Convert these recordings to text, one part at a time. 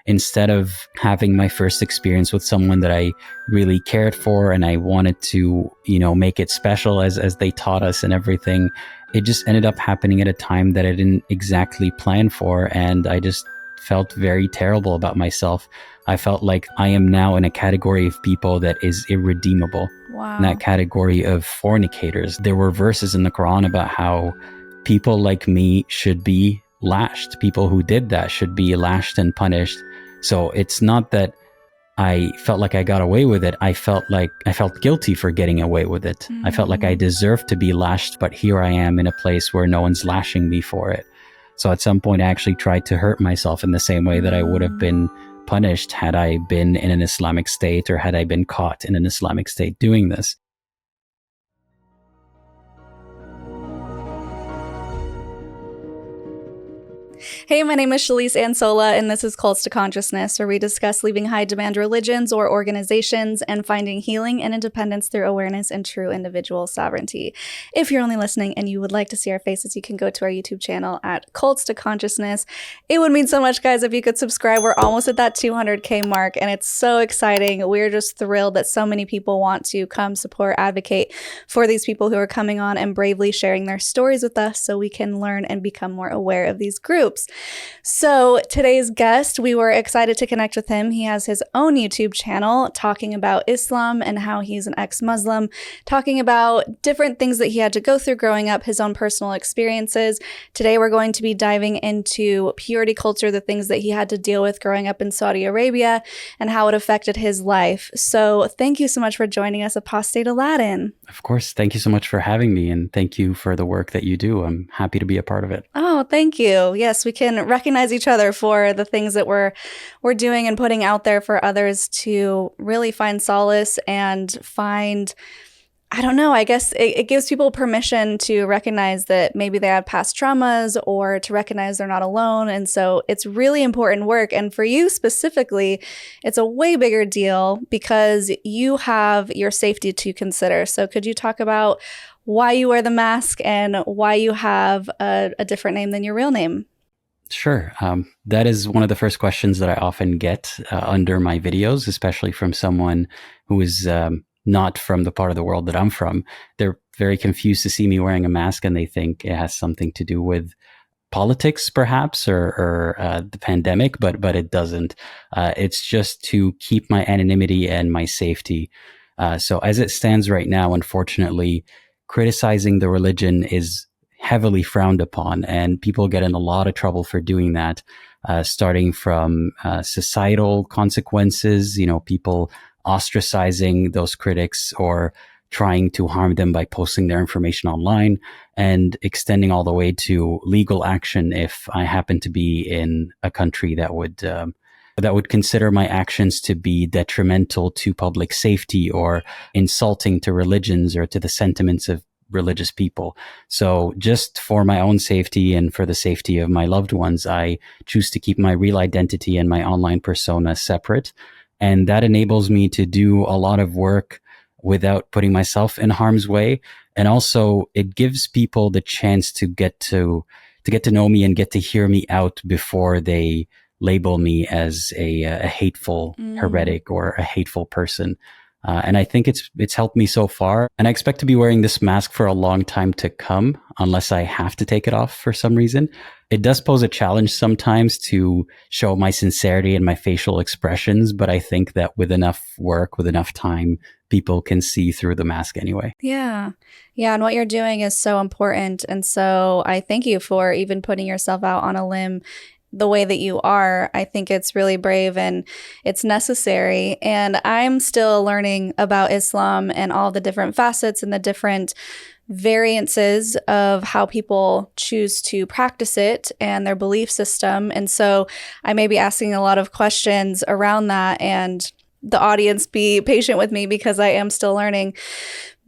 instead of having my first experience with someone that I really cared for and I wanted to, make it special as they taught us and everything, it just ended up happening at a time that I didn't exactly plan for. And I just felt very terrible about myself. I felt like I am now in a category of people that is irredeemable. Wow. In that category of fornicators. There were verses in the Quran about how people like me should be lashed. People who did that should be lashed and punished. So it's not that I felt like I got away with it. I felt guilty for getting away with it. I felt like I deserved to be lashed, but here I am in a place where no one's lashing me for it. So at some point I actually tried to hurt myself in the same way that I would have been punished had I been in an Islamic state or had I been caught in an Islamic state doing this. Hey, my name is Shelise and this is Cults to Consciousness, where we discuss leaving high-demand religions or organizations and finding healing and independence through awareness and true individual sovereignty. If you're only listening and you would like to see our faces, you can go to our YouTube channel at Cults to Consciousness. It would mean so much, guys, if you could subscribe. We're almost at that 200K mark, and it's so exciting. We're just thrilled that so many people want to come support, advocate for these people who are coming on and bravely sharing their stories with us so we can learn and become more aware of these groups. So today's guest, we were excited to connect with him. He has his own YouTube channel talking about Islam and how he's an ex-Muslim, talking about different things that he had to go through growing up, his own personal experiences. Today, we're going to be diving into purity culture, the things that he had to deal with growing up in Saudi Arabia and how it affected his life. So thank you so much for joining us, Apostate Aladdin. Of course. Thank you so much for having me, and thank you for the work that you do. I'm happy to be a part of it. Oh, thank you. Yes, we can recognize each other for the things that we're doing and putting out there for others to really find solace and find, I don't know, I guess it gives people permission to recognize that maybe they have past traumas or to recognize they're not alone. And so it's really important work. And for you specifically, it's a way bigger deal because you have your safety to consider. So could you talk about why you wear the mask and why you have a different name than your real name? Sure. That is one of the first questions that I often get under my videos, especially from someone who is not from the part of the world that I'm from. They're very confused to see me wearing a mask, and they think it has something to do with politics, perhaps, or the pandemic, but it doesn't. It's just to keep my anonymity and my safety. So as it stands right now, unfortunately, criticizing the religion is heavily frowned upon, and people get in a lot of trouble for doing that, starting from societal consequences, people ostracizing those critics or trying to harm them by posting their information online, and extending all the way to legal action if I happen to be in a country that would consider my actions to be detrimental to public safety or insulting to religions or to the sentiments of religious people. So just for my own safety and for the safety of my loved ones, I choose to keep my real identity and my online persona separate. And that enables me to do a lot of work without putting myself in harm's way. And also it gives people the chance to get to know me and get to hear me out before they label me as a hateful heretic or a hateful person. And I think it's helped me so far. And I expect to be wearing this mask for a long time to come, unless I have to take it off for some reason. It does pose a challenge sometimes to show my sincerity and my facial expressions, but I think that with enough work, with enough time, people can see through the mask anyway. Yeah. Yeah. And what you're doing is so important. And so I thank you for even putting yourself out on a limb the way that you are. I think it's really brave and it's necessary. And I'm still learning about Islam and all the different facets and the different variances of how people choose to practice it and their belief system. And so I may be asking a lot of questions around that, and the audience be patient with me because I am still learning.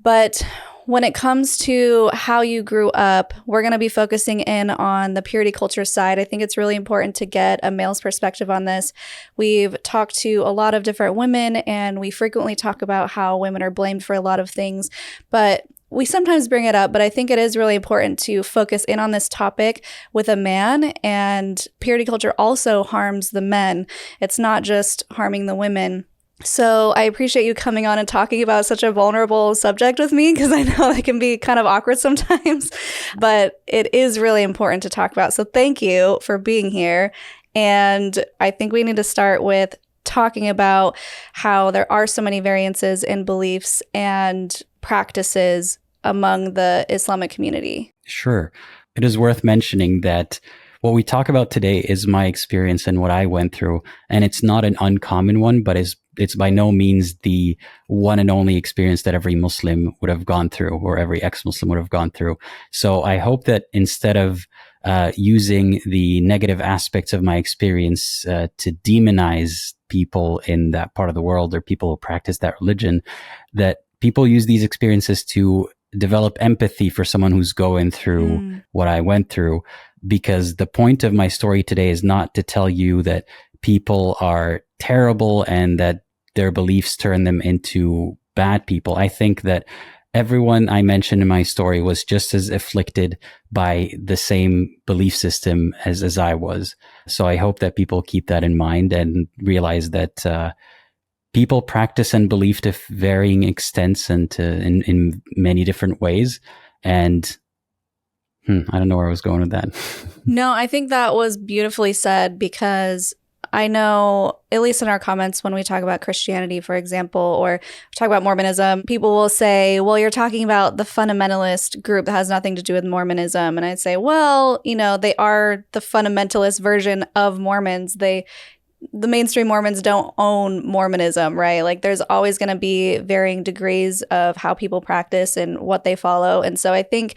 But when it comes to how you grew up, we're going to be focusing in on the purity culture side. I think it's really important to get a male's perspective on this. We've talked to a lot of different women, and we frequently talk about how women are blamed for a lot of things. But we sometimes bring it up, but I think it is really important to focus in on this topic with a man. And purity culture also harms the men. It's not just harming the women. So I appreciate you coming on and talking about such a vulnerable subject with me, because I know it can be kind of awkward sometimes, but it is really important to talk about. So thank you for being here. And I think we need to start with talking about how there are so many variances in beliefs and practices among the Islamic community. Sure. It is worth mentioning that what we talk about today is my experience and what I went through. And it's not an uncommon one, but it's by no means the one and only experience that every Muslim would have gone through, or every ex-Muslim would have gone through. So I hope that instead of using the negative aspects of my experience to demonize people in that part of the world, or people who practice that religion, that people use these experiences to develop empathy for someone who's going through what I went through. Because the point of my story today is not to tell you that people are terrible and that their beliefs turn them into bad people. I think that everyone I mentioned in my story was just as afflicted by the same belief system as I was. So I hope that people keep that in mind and realize that people practice and believe to varying extents and in many different ways. And I don't know where I was going with that. No, I think that was beautifully said, because I know, at least in our comments, when we talk about Christianity, for example, or talk about Mormonism, people will say, well, you're talking about the fundamentalist group that has nothing to do with Mormonism. And I'd say, well, they are the fundamentalist version of Mormons. The mainstream Mormons don't own Mormonism, right? Like, there's always going to be varying degrees of how people practice and what they follow. And so I think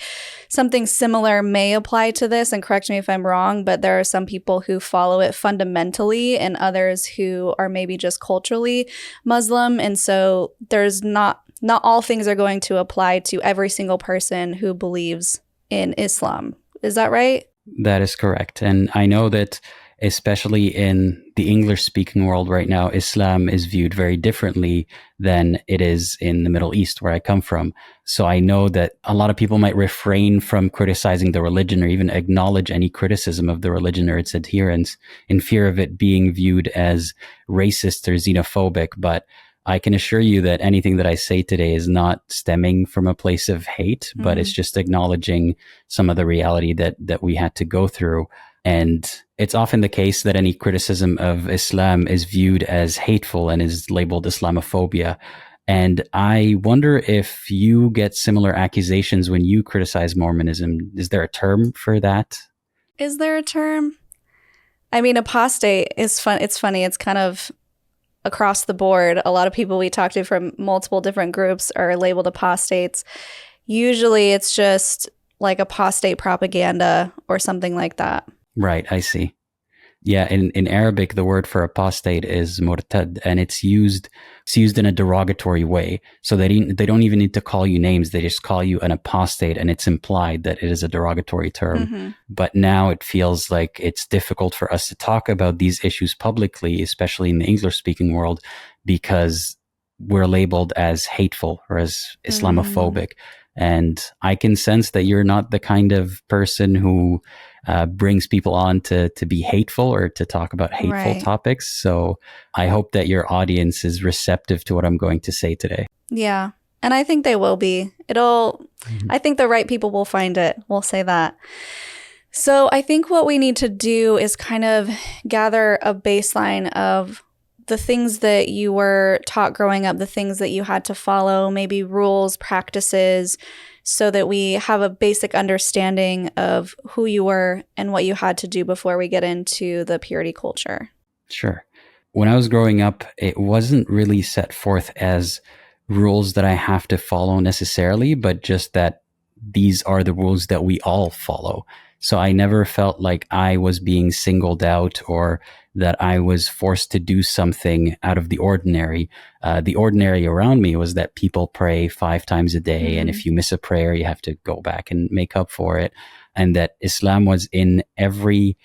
something similar may apply to this, and correct me if I'm wrong, but there are some people who follow it fundamentally and others who are maybe just culturally Muslim. And so there's not all things are going to apply to every single person who believes in Islam. Is that right? That is correct. And I know that especially in the English-speaking world right now, Islam is viewed very differently than it is in the Middle East, where I come from. So I know that a lot of people might refrain from criticizing the religion, or even acknowledge any criticism of the religion or its adherents, in fear of it being viewed as racist or xenophobic. But I can assure you that anything that I say today is not stemming from a place of hate, but it's just acknowledging some of the reality that we had to go through. And it's often the case that any criticism of Islam is viewed as hateful and is labeled Islamophobia. And I wonder if you get similar accusations when you criticize Mormonism. Is there a term for that? Is there a term? I mean, apostate is fun. It's funny. It's kind of across the board. A lot of people we talk to from multiple different groups are labeled apostates. Usually it's just like apostate propaganda or something like that. Right, I see. Yeah, in Arabic, the word for apostate is murtad, and it's used in a derogatory way. So they don't even need to call you names. They just call you an apostate, and it's implied that it is a derogatory term. But now it feels like it's difficult for us to talk about these issues publicly, especially in the English-speaking world, because we're labeled as hateful or as Islamophobic. And I can sense that you're not the kind of person who brings people on to be hateful or to talk about hateful topics. So I hope that your audience is receptive to what I'm going to say today. Yeah. And I think they will be. I think the right people will find it. We'll say that. So I think what we need to do is kind of gather a baseline of the things that you were taught growing up, the things that you had to follow, maybe rules, practices, so that we have a basic understanding of who you were and what you had to do before we get into the purity culture. Sure. When I was growing up, it wasn't really set forth as rules that I have to follow necessarily, but just that these are the rules that we all follow. So I never felt like I was being singled out or that I was forced to do something out of the ordinary. The ordinary around me was that people pray 5 times a day. And if you miss a prayer, you have to go back and make up for it. And that Islam was in every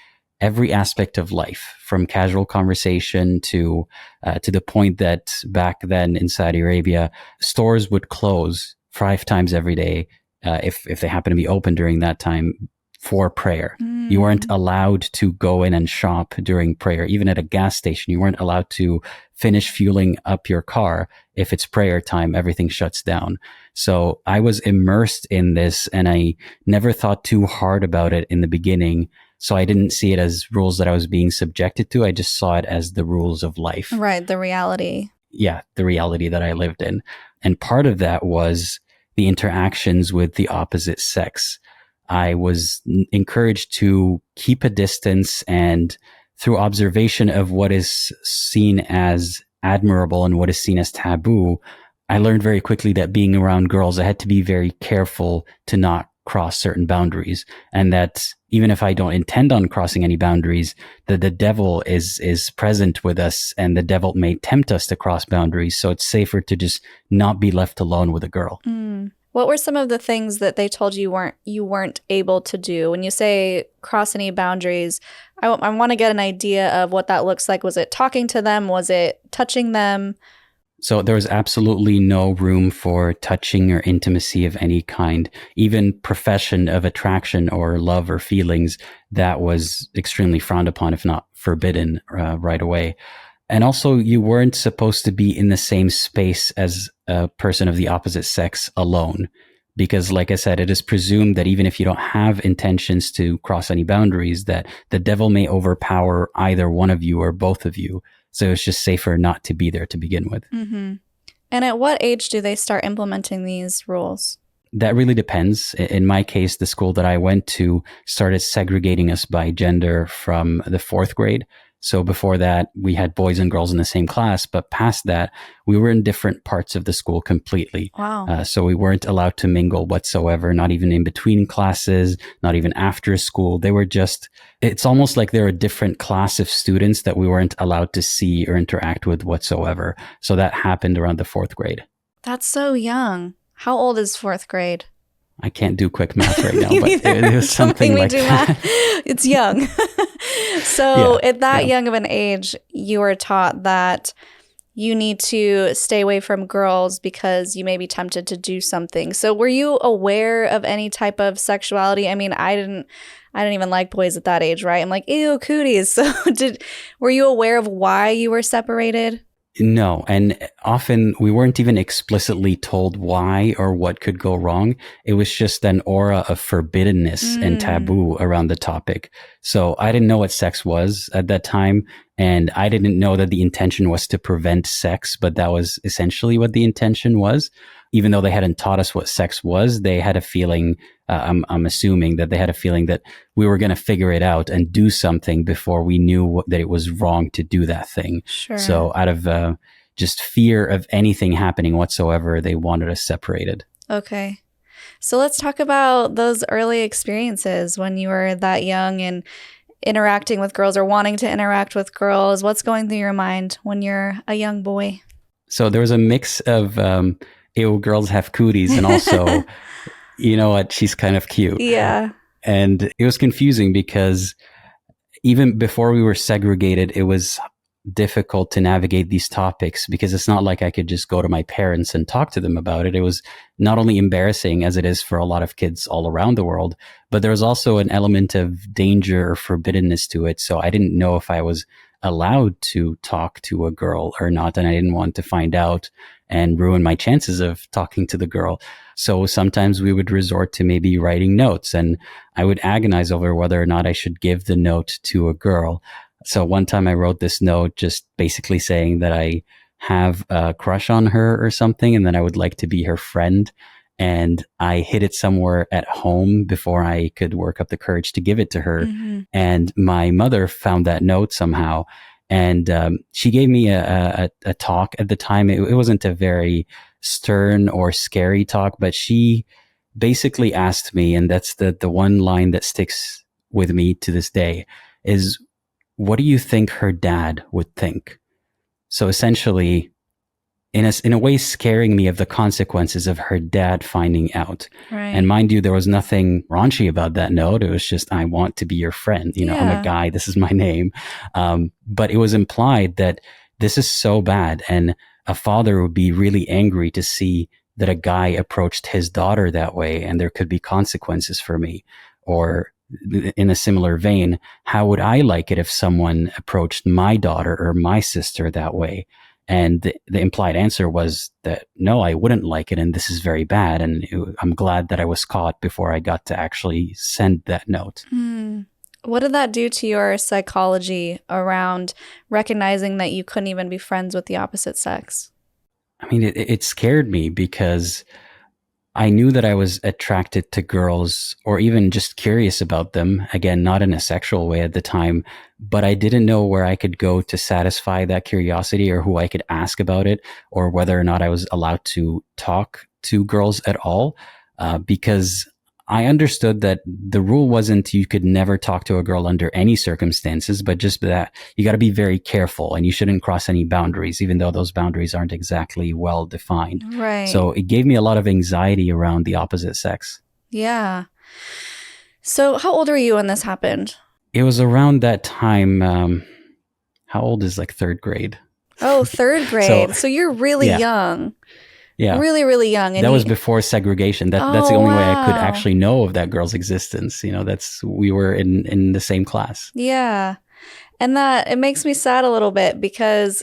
aspect of life, from casual conversation to the point that back then in Saudi Arabia, stores would close 5 times every day, if they happen to be open during that time, for prayer. You weren't allowed to go in and shop during prayer. Even at a gas station, you weren't allowed to finish fueling up your car. If it's prayer time, everything shuts down. So I was immersed in this, and I never thought too hard about it in the beginning. So I didn't see it as rules that I was being subjected to. I just saw it as the rules of life. Right, the reality. Yeah, the reality that I lived in. And part of that was the interactions with the opposite sex. I was encouraged to keep a distance, and through observation of what is seen as admirable and what is seen as taboo, I learned very quickly that being around girls, I had to be very careful to not cross certain boundaries, and that even if I don't intend on crossing any boundaries, that the devil is present with us, and the devil may tempt us to cross boundaries. So it's safer to just not be left alone with a girl. What were some of the things that they told you weren't able to do? When you say cross any boundaries, I want to get an idea of what that looks like. Was it talking to them? Was it touching them? So there was absolutely no room for touching or intimacy of any kind. Even profession of attraction or love or feelings, that was extremely frowned upon, if not forbidden, right away. And also, you weren't supposed to be in the same space as a person of the opposite sex alone. Because like I said, it is presumed that even if you don't have intentions to cross any boundaries, that the devil may overpower either one of you or both of you. So it's just safer not to be there to begin with. Mm-hmm. And at what age do they start implementing these rules? That really depends. In my case, the school that I went to started segregating us by gender from the 4th grade. So before that, we had boys and girls in the same class, but past that, we were in different parts of the school completely. Wow. So we weren't allowed to mingle whatsoever, not even in between classes, not even after school. They were just, it's almost like they're a different class of students that we weren't allowed to see or interact with whatsoever. So that happened around the 4th grade. That's so young. How old is 4th grade? I can't do quick math right now, but it was something like that. It's young. So at that young of an age, you were taught that you need to stay away from girls because you may be tempted to do something. So were you aware of any type of sexuality? I mean, I didn't even like boys at that age, right? I'm like, ew, cooties. So were you aware of why you were separated? No, and often we weren't even explicitly told why or what could go wrong. It was just an aura of forbiddenness and taboo around the topic. So I didn't know what sex was at that time, and I didn't know that the intention was to prevent sex, but that was essentially what the intention was. Even though they hadn't taught us what sex was, they had a feeling, I'm assuming that they had a feeling that we were going to figure it out and do something before we knew that it was wrong to do that thing. Sure. So out of just fear of anything happening whatsoever, they wanted us separated. Okay. So let's talk about those early experiences when you were that young and interacting with girls or wanting to interact with girls. What's going through your mind when you're a young boy? So there was a mix of, ew, girls have cooties, and also, you know what, she's kind of cute. Yeah. And it was confusing because even before we were segregated, it was difficult to navigate these topics because it's not like I could just go to my parents and talk to them about it. It was not only embarrassing, as it is for a lot of kids all around the world, but there was also an element of danger or forbiddenness to it. So I didn't know if I was allowed to talk to a girl or not, and I didn't want to find out and ruin my chances of talking to the girl. So sometimes we would resort to maybe writing notes, and I would agonize over whether or not I should give the note to a girl. So one time I wrote this note just basically saying that I have a crush on her or something, and that I would like to be her friend. And I hid it somewhere at home before I could work up the courage to give it to her. Mm-hmm. And my mother found that note somehow. And she gave me a talk at the time. It wasn't a very stern or scary talk, but she basically asked me, and that's the one line that sticks with me to this day, is, what do you think her dad would think? So essentially, in a way, scaring me of the consequences of her dad finding out. Right. And mind you, there was nothing raunchy about that note. It was just, I want to be your friend. You know, I'm a guy. This is my name. But it was implied that this is so bad, and a father would be really angry to see that a guy approached his daughter that way and there could be consequences for me? Or in a similar vein, how would I like it if someone approached my daughter or my sister that way? And the implied answer was that, no, I wouldn't like it. And this is very bad. And I'm glad that I was caught before I got to actually send that note. What did that do to your psychology around recognizing that you couldn't even be friends with the opposite sex? I mean, it scared me because I knew that I was attracted to girls or even just curious about them. Again, not in a sexual way at the time, but I didn't know where I could go to satisfy that curiosity or who I could ask about it or whether or not I was allowed to talk to girls at all. Because I understood that the rule wasn't you could never talk to a girl under any circumstances, but just that you got to be very careful and you shouldn't cross any boundaries, even though those boundaries aren't exactly well defined. Right. So it gave me a lot of anxiety around the opposite sex. Yeah. So how old were you when this happened? It was around that time. How old is like third grade? Oh, third grade. So you're really young. Yeah. Really, really young. And that was before segregation. That's the only way I could actually know of that girl's existence. We were in the same class. Yeah. And that it makes me sad a little bit because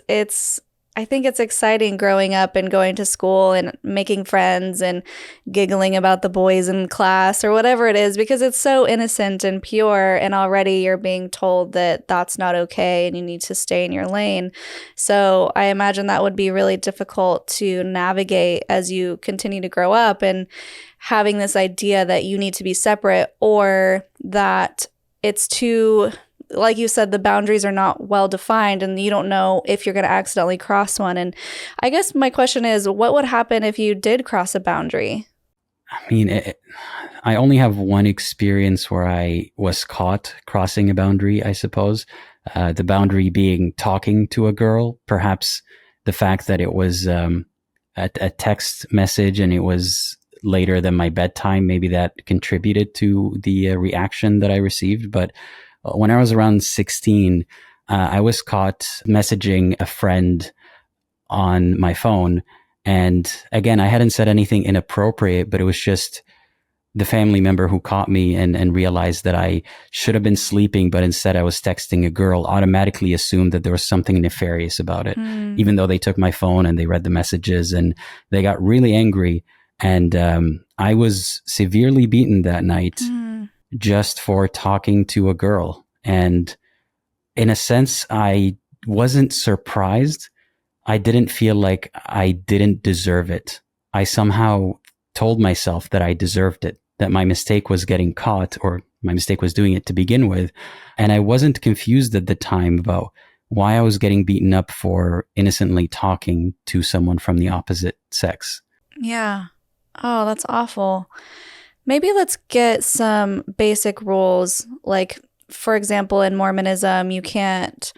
I think it's exciting growing up and going to school and making friends and giggling about the boys in class or whatever it is, because it's so innocent and pure, and already you're being told that that's not okay and you need to stay in your lane. So I imagine that would be really difficult to navigate as you continue to grow up and having this idea that you need to be separate or that it's too... like you said, the boundaries are not well defined and you don't know if you're going to accidentally cross one. And I guess my question is, what would happen if you did cross a boundary? I mean, I only have one experience where I was caught crossing a boundary, I suppose. The boundary being talking to a girl, perhaps the fact that it was a text message and it was later than my bedtime, maybe that contributed to the reaction that I received. But when I was around 16, I was caught messaging a friend on my phone. And again, I hadn't said anything inappropriate, but it was just the family member who caught me and realized that I should have been sleeping, but instead I was texting a girl, automatically assumed that there was something nefarious about it, even though they took my phone and they read the messages and they got really angry. And I was severely beaten that night. Just for talking to a girl. And in a sense, I wasn't surprised. I didn't feel like I didn't deserve it. I somehow told myself that I deserved it, that my mistake was getting caught or my mistake was doing it to begin with. And I wasn't confused at the time about why I was getting beaten up for innocently talking to someone from the opposite sex. Yeah. Oh, that's awful. Maybe let's get some basic rules. Like, for example, in Mormonism, you can't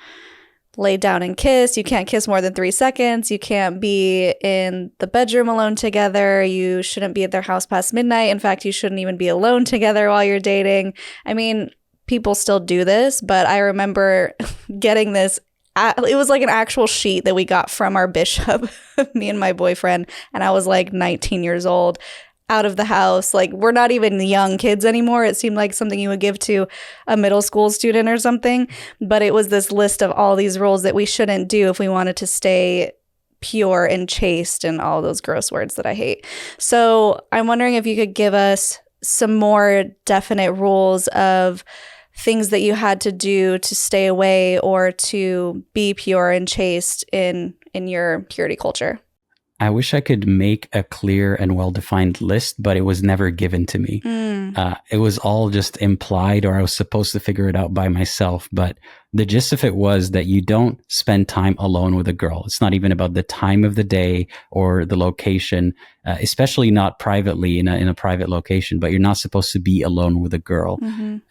lay down and kiss. You can't kiss more than 3 seconds. You can't be in the bedroom alone together. You shouldn't be at their house past midnight. In fact, you shouldn't even be alone together while you're dating. I mean, people still do this, but I remember getting this. It was like an actual sheet that we got from our bishop, me and my boyfriend, and I was like 19 years old. Out of the house. Like, we're not even young kids anymore. It seemed like something you would give to a middle school student or something. But it was this list of all these rules that we shouldn't do if we wanted to stay pure and chaste and all those gross words that I hate. So I'm wondering if you could give us some more definite rules of things that you had to do to stay away or to be pure and chaste in your purity culture. I wish I could make a clear and well-defined list, but it was never given to me. It was all just implied, or I was supposed to figure it out by myself. But the gist of it was that you don't spend time alone with a girl. It's not even about the time of the day or the location, especially not privately in a private location, but you're not supposed to be alone with a girl.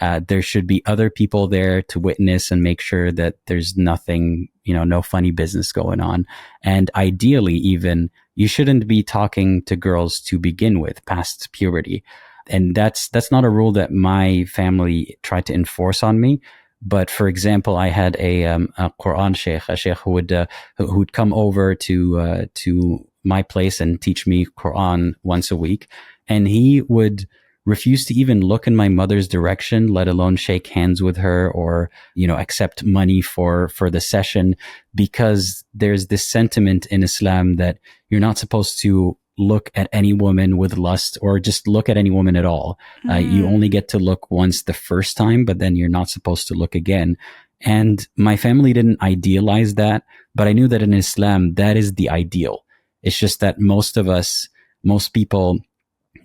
There should be other people there to witness and make sure that there's nothing, no funny business going on. And ideally, even, you shouldn't be talking to girls to begin with past puberty. And that's not a rule that my family tried to enforce on me, But for example, I had a Quran sheikh, a sheikh who'd come over to my place and teach me Quran once a week, and he would refuse to even look in my mother's direction, let alone shake hands with her or, accept money for the session, because there's this sentiment in Islam that you're not supposed to look at any woman with lust or just look at any woman at all. You only get to look once the first time, but then you're not supposed to look again. And my family didn't idealize that, but I knew that in Islam, that is the ideal. It's just that most people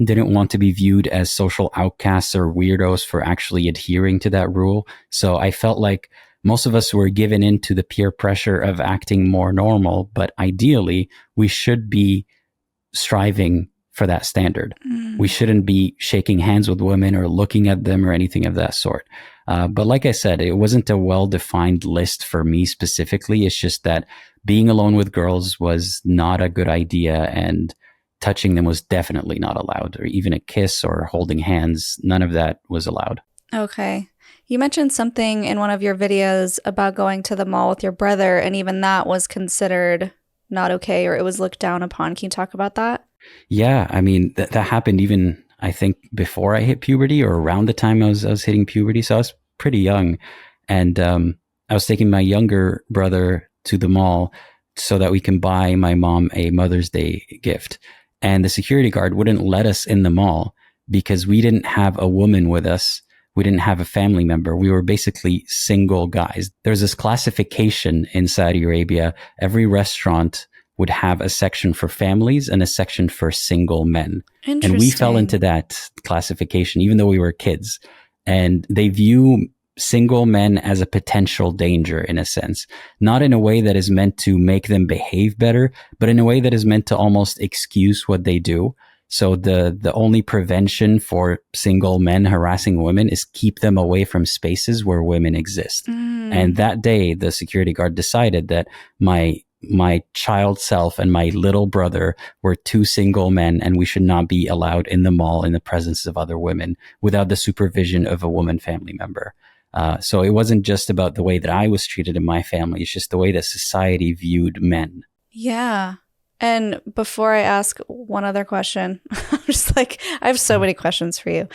didn't want to be viewed as social outcasts or weirdos for actually adhering to that rule. So I felt like most of us were given into the peer pressure of acting more normal, but ideally we should be striving for that standard. We shouldn't be shaking hands with women or looking at them or anything of that sort. But like I said, it wasn't a well-defined list for me specifically. It's just that being alone with girls was not a good idea, and touching them was definitely not allowed, or even a kiss or holding hands. None of that was allowed. Okay. You mentioned something in one of your videos about going to the mall with your brother, and even that was considered not okay, or it was looked down upon. Can you talk about that? Yeah, I mean, that happened even, I think, before I hit puberty or around the time I was hitting puberty. So I was pretty young. And I was taking my younger brother to the mall so that we can buy my mom a Mother's Day gift. And the security guard wouldn't let us in the mall because we didn't have a woman with us. We didn't have a family member. We were basically single guys. There's this classification in Saudi Arabia. Every restaurant would have a section for families and a section for single men. And we fell into that classification, even though we were kids. And they view single men as a potential danger, in a sense, not in a way that is meant to make them behave better, but in a way that is meant to almost excuse what they do. So the only prevention for single men harassing women is keep them away from spaces where women exist. And that day, the security guard decided that my child self and my little brother were two single men, and we should not be allowed in the mall in the presence of other women without the supervision of a woman family member. So it wasn't just about the way that I was treated in my family. It's just the way that society viewed men. Yeah. And before I ask one other question, I'm just like, I have so many questions for you.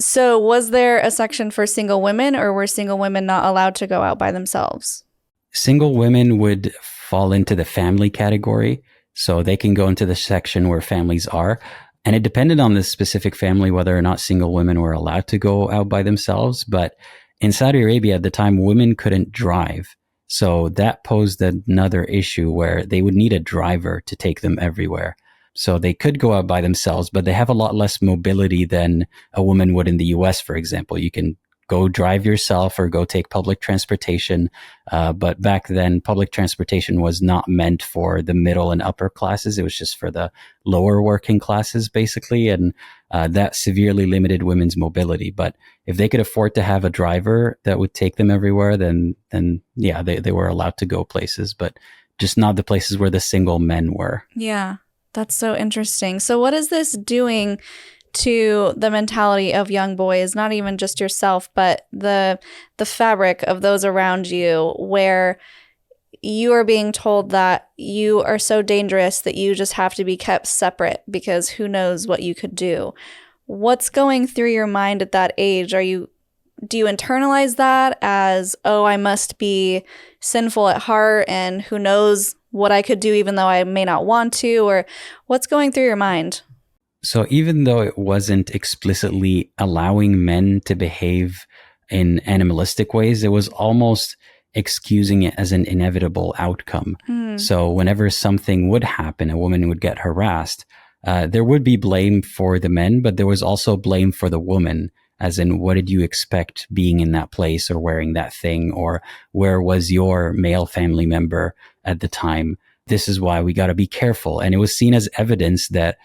So was there a section for single women, or were single women not allowed to go out by themselves? Single women would fall into the family category. So they can go into the section where families are. And it depended on the specific family whether or not single women were allowed to go out by themselves. But in Saudi Arabia at the time, women couldn't drive. So that posed another issue where they would need a driver to take them everywhere. So they could go out by themselves, but they have a lot less mobility than a woman would in the US, for example. You can go drive yourself or go take public transportation. But back then, public transportation was not meant for the middle and upper classes. It was just for the lower working classes, basically. And that severely limited women's mobility. But if they could afford to have a driver that would take them everywhere, then yeah, they were allowed to go places, but just not the places where the single men were. Yeah, that's so interesting. So what is this doing to the mentality of young boys, not even just yourself, but the fabric of those around you, where you are being told that you are so dangerous that you just have to be kept separate because who knows what you could do? What's going through your mind at that age? Do you internalize that as, oh, I must be sinful at heart and who knows what I could do even though I may not want to? Or what's going through your mind? So even though it wasn't explicitly allowing men to behave in animalistic ways, it was almost excusing it as an inevitable outcome. So whenever something would happen, a woman would get harassed, there would be blame for the men, but there was also blame for the woman, as in, what did you expect being in that place or wearing that thing? Or where was your male family member at the time? This is why we got to be careful. And it was seen as evidence that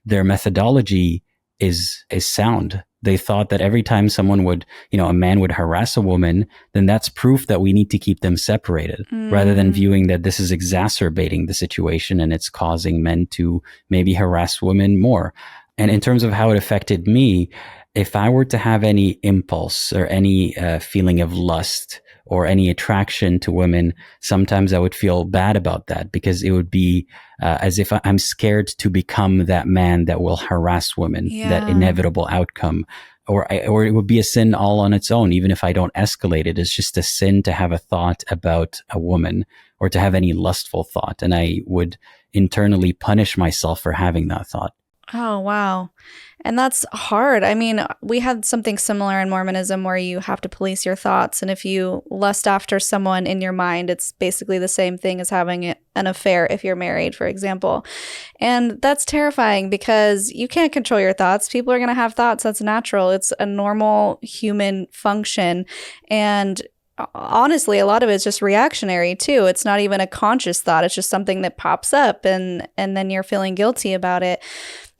their methodology is sound. They thought that every time someone would, a man would harass a woman, then that's proof that we need to keep them separated, rather than viewing that this is exacerbating the situation and it's causing men to maybe harass women more. And in terms of how it affected me, if I were to have any impulse or any feeling of lust or any attraction to women, sometimes I would feel bad about that because it would be as if I'm scared to become that man that will harass women, that Yeah. inevitable outcome. Or it would be a sin all on its own, even if I don't escalate it. It's just a sin to have a thought about a woman or to have any lustful thought. And I would internally punish myself for having that thought. Oh, wow. And that's hard. I mean, we had something similar in Mormonism where you have to police your thoughts. And if you lust after someone in your mind, it's basically the same thing as having an affair if you're married, for example. And that's terrifying because you can't control your thoughts. People are going to have thoughts. That's natural. It's a normal human function. And honestly, a lot of it's just reactionary too. It's not even a conscious thought. It's just something that pops up and then you're feeling guilty about it.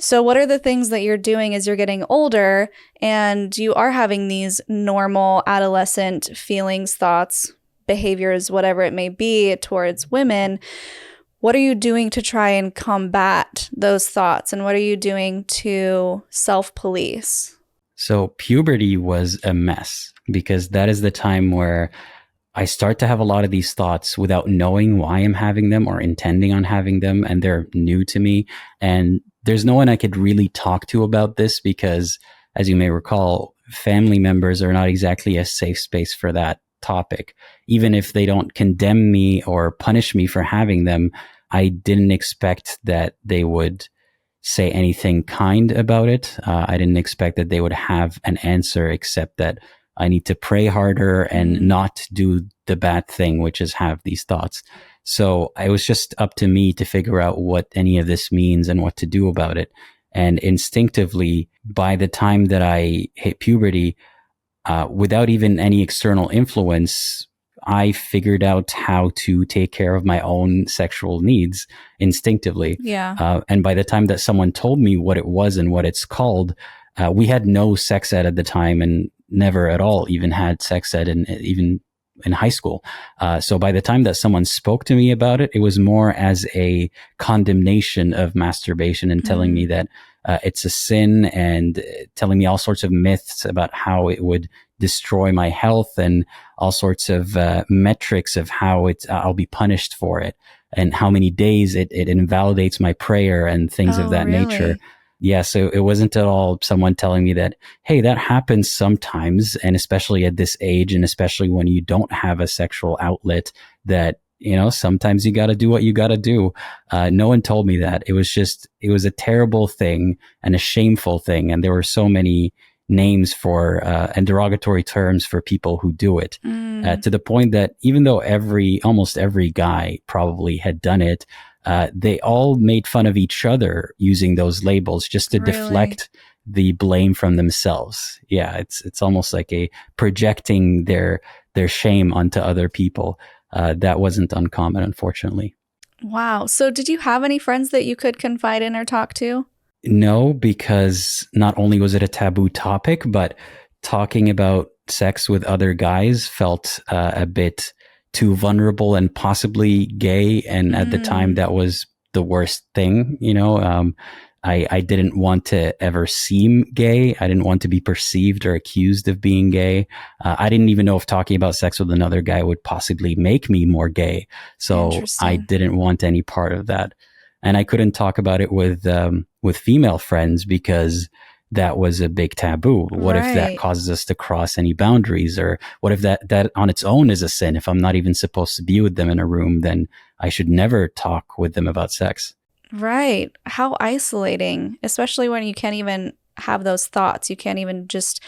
So what are the things that you're doing as you're getting older and you are having these normal adolescent feelings, thoughts, behaviors, whatever it may be towards women? What are you doing to try and combat those thoughts? And what are you doing to self-police? So puberty was a mess because that is the time where I start to have a lot of these thoughts without knowing why I'm having them or intending on having them, and they're new to me. And there's no one I could really talk to about this because, as you may recall, family members are not exactly a safe space for that topic. Even if they don't condemn me or punish me for having them, I didn't expect that they would say anything kind about it. I didn't expect that they would have an answer except that I need to pray harder and not do the bad thing, which is have these thoughts. So it was just up to me to figure out what any of this means and what to do about it. And instinctively, by the time that I hit puberty, without even any external influence, I figured out how to take care of my own sexual needs instinctively. Yeah. And by the time that someone told me what it was and what it's called, we had no sex ed at the time and never at all even had sex ed even in high school. So by the time that someone spoke to me about it, it was more as a condemnation of masturbation and telling me that it's a sin and telling me all sorts of myths about how it would destroy my health and all sorts of metrics of how I'll be punished for it and how many days it invalidates my prayer and things of that nature. Yeah, so it wasn't at all someone telling me that, hey, that happens sometimes, and especially at this age, and especially when you don't have a sexual outlet, that, you know, sometimes you got to do what you got to do. No one told me that. It was a terrible thing and a shameful thing, and there were so many names for and derogatory terms for people who do it, to the point that even though almost every guy probably had done it, they all made fun of each other using those labels just to deflect the blame from themselves. Yeah, it's almost like a projecting their shame onto other people. That wasn't uncommon, unfortunately. Wow. So did you have any friends that you could confide in or talk to? No, because not only was it a taboo topic, but talking about sex with other guys felt a bit too vulnerable and possibly gay. And at the time, that was the worst thing, you know. I didn't want to ever seem gay. I didn't want to be perceived or accused of being gay. I didn't even know if talking about sex with another guy would possibly make me more gay. So I didn't want any part of that. And I couldn't talk about it with female friends because that was a big taboo. What if that causes us to cross any boundaries? Or what if that on its own is a sin? If I'm not even supposed to be with them in a room, then I should never talk with them about sex. Right. How isolating, especially when you can't even have those thoughts. You can't even just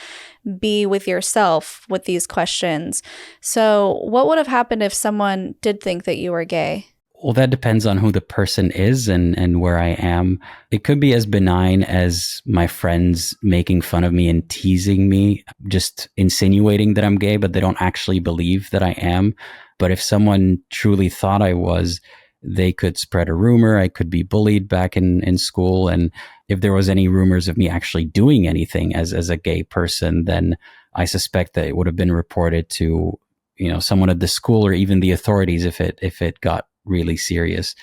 be with yourself with these questions. So what would have happened if someone did think that you were gay? Well, that depends on who the person is and where I am. It could be as benign as my friends making fun of me and teasing me, just insinuating that I'm gay, but they don't actually believe that I am. But if someone truly thought I was, they could spread a rumor. I could be bullied back in school. And if there was any rumors of me actually doing anything as a gay person, then I suspect that it would have been reported to, you know, someone at the school or even the authorities if it got really serious.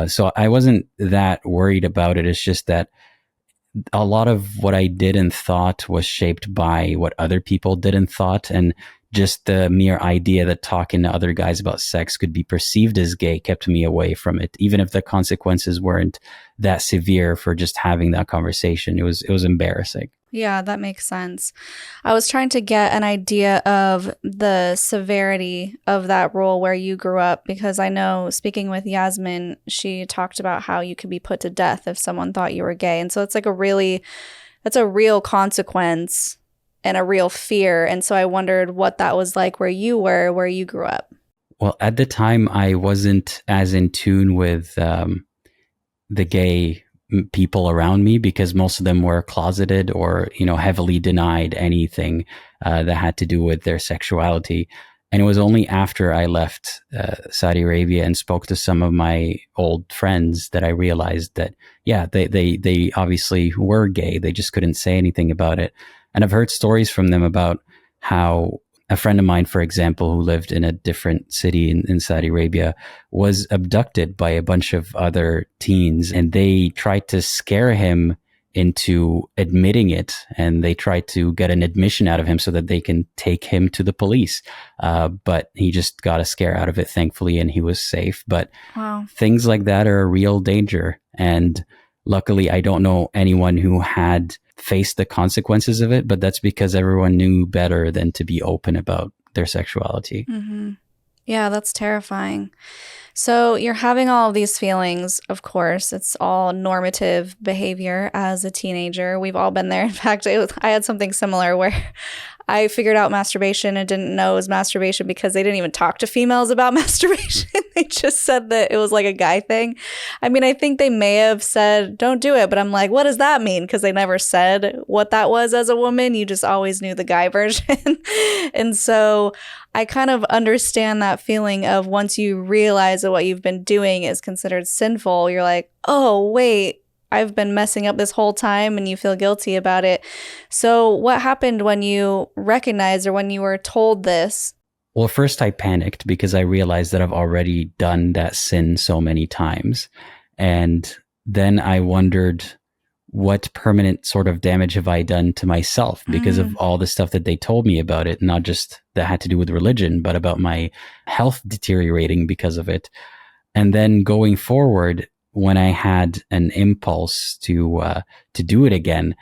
So I wasn't that worried about it. It's just that a lot of what I did and thought was shaped by what other people did and thought. And just the mere idea that talking to other guys about sex could be perceived as gay kept me away from it, even if the consequences weren't that severe for just having that conversation. It was embarrassing. Yeah, that makes sense. I was trying to get an idea of the severity of that role where you grew up, because I know, speaking with Yasmin, she talked about how you could be put to death if someone thought you were gay. And so it's like that's a real consequence and a real fear. And so I wondered what that was like where you grew up. Well, at the time, I wasn't as in tune with the gay people around me, because most of them were closeted or, heavily denied anything that had to do with their sexuality. And it was only after I left Saudi Arabia and spoke to some of my old friends that I realized that, yeah, they obviously were gay. They just couldn't say anything about it. And I've heard stories from them about how a friend of mine, for example, who lived in a different city in Saudi Arabia, was abducted by a bunch of other teens, and they tried to scare him into admitting it, and they tried to get an admission out of him so that they can take him to the police. But he just got a scare out of it, thankfully, and he was safe. But Wow. Things like that are a real danger. And luckily, I don't know anyone who had faced the consequences of it, but that's because everyone knew better than to be open about their sexuality. Mm-hmm. Yeah, that's terrifying. So you're having all of these feelings, of course. It's all normative behavior as a teenager. We've all been there. In fact, I had something similar where I figured out masturbation and didn't know it was masturbation because they didn't even talk to females about masturbation. They just said that it was like a guy thing. I mean, I think they may have said, don't do it. But I'm like, what does that mean? Because they never said what that was as a woman. You just always knew the guy version. And so I kind of understand that feeling of once you realize that what you've been doing is considered sinful, you're like, oh, wait. I've been messing up this whole time, and you feel guilty about it. So what happened when you recognized or when you were told this? Well, first I panicked because I realized that I've already done that sin so many times. And then I wondered, what permanent sort of damage have I done to myself because of all the stuff that they told me about it, not just that had to do with religion, but about my health deteriorating because of it. And then going forward, when I had an impulse to do it again,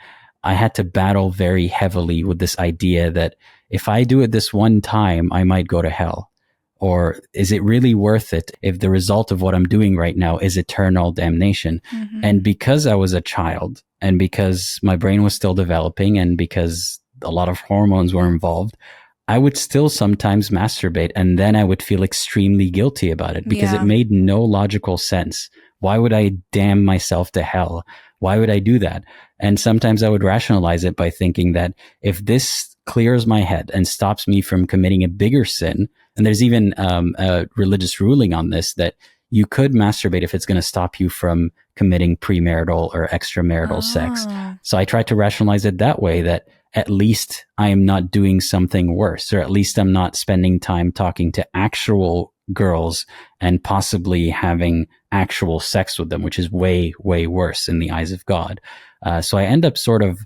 I had to battle very heavily with this idea that if I do it this one time, I might go to hell. Or is it really worth it if the result of what I'm doing right now is eternal damnation? Mm-hmm. And because I was a child, and because my brain was still developing, and because a lot of hormones were involved, I would still sometimes masturbate, and then I would feel extremely guilty about it because it made no logical sense. Why would I damn myself to hell? Why would I do that? And sometimes I would rationalize it by thinking that if this clears my head and stops me from committing a bigger sin, and there's even a religious ruling on this, that you could masturbate if it's going to stop you from committing premarital or extramarital sex. So I tried to rationalize it that way, that at least I am not doing something worse, or at least I'm not spending time talking to actual girls and possibly having actual sex with them, which is way, way worse in the eyes of God. So I end up sort of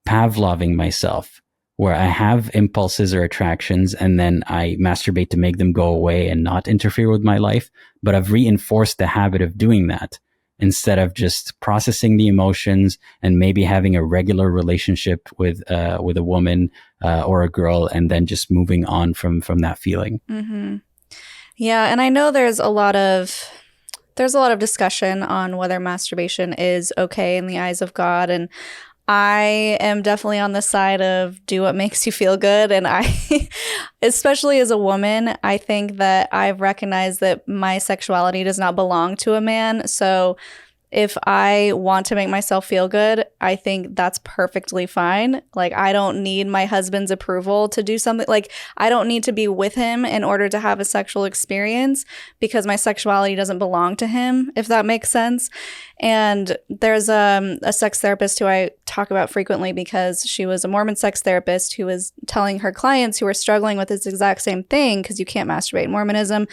Pavloving myself, where I have impulses or attractions, and then I masturbate to make them go away and not interfere with my life. But I've reinforced the habit of doing that instead of just processing the emotions and maybe having a regular relationship with a woman or a girl, and then just moving on from that feeling. Mm-hmm. Yeah, and I know there's a lot of discussion on whether masturbation is okay in the eyes of God, and I am definitely on the side of do what makes you feel good. And I, especially as a woman, I think that I've recognized that my sexuality does not belong to a man. So if I want to make myself feel good, I think that's perfectly fine. Like, I don't need my husband's approval to do something. Like, I don't need to be with him in order to have a sexual experience because my sexuality doesn't belong to him, if that makes sense. And there's a sex therapist who I talk about frequently because she was a Mormon sex therapist who was telling her clients who were struggling with this exact same thing, because you can't masturbate in Mormonism.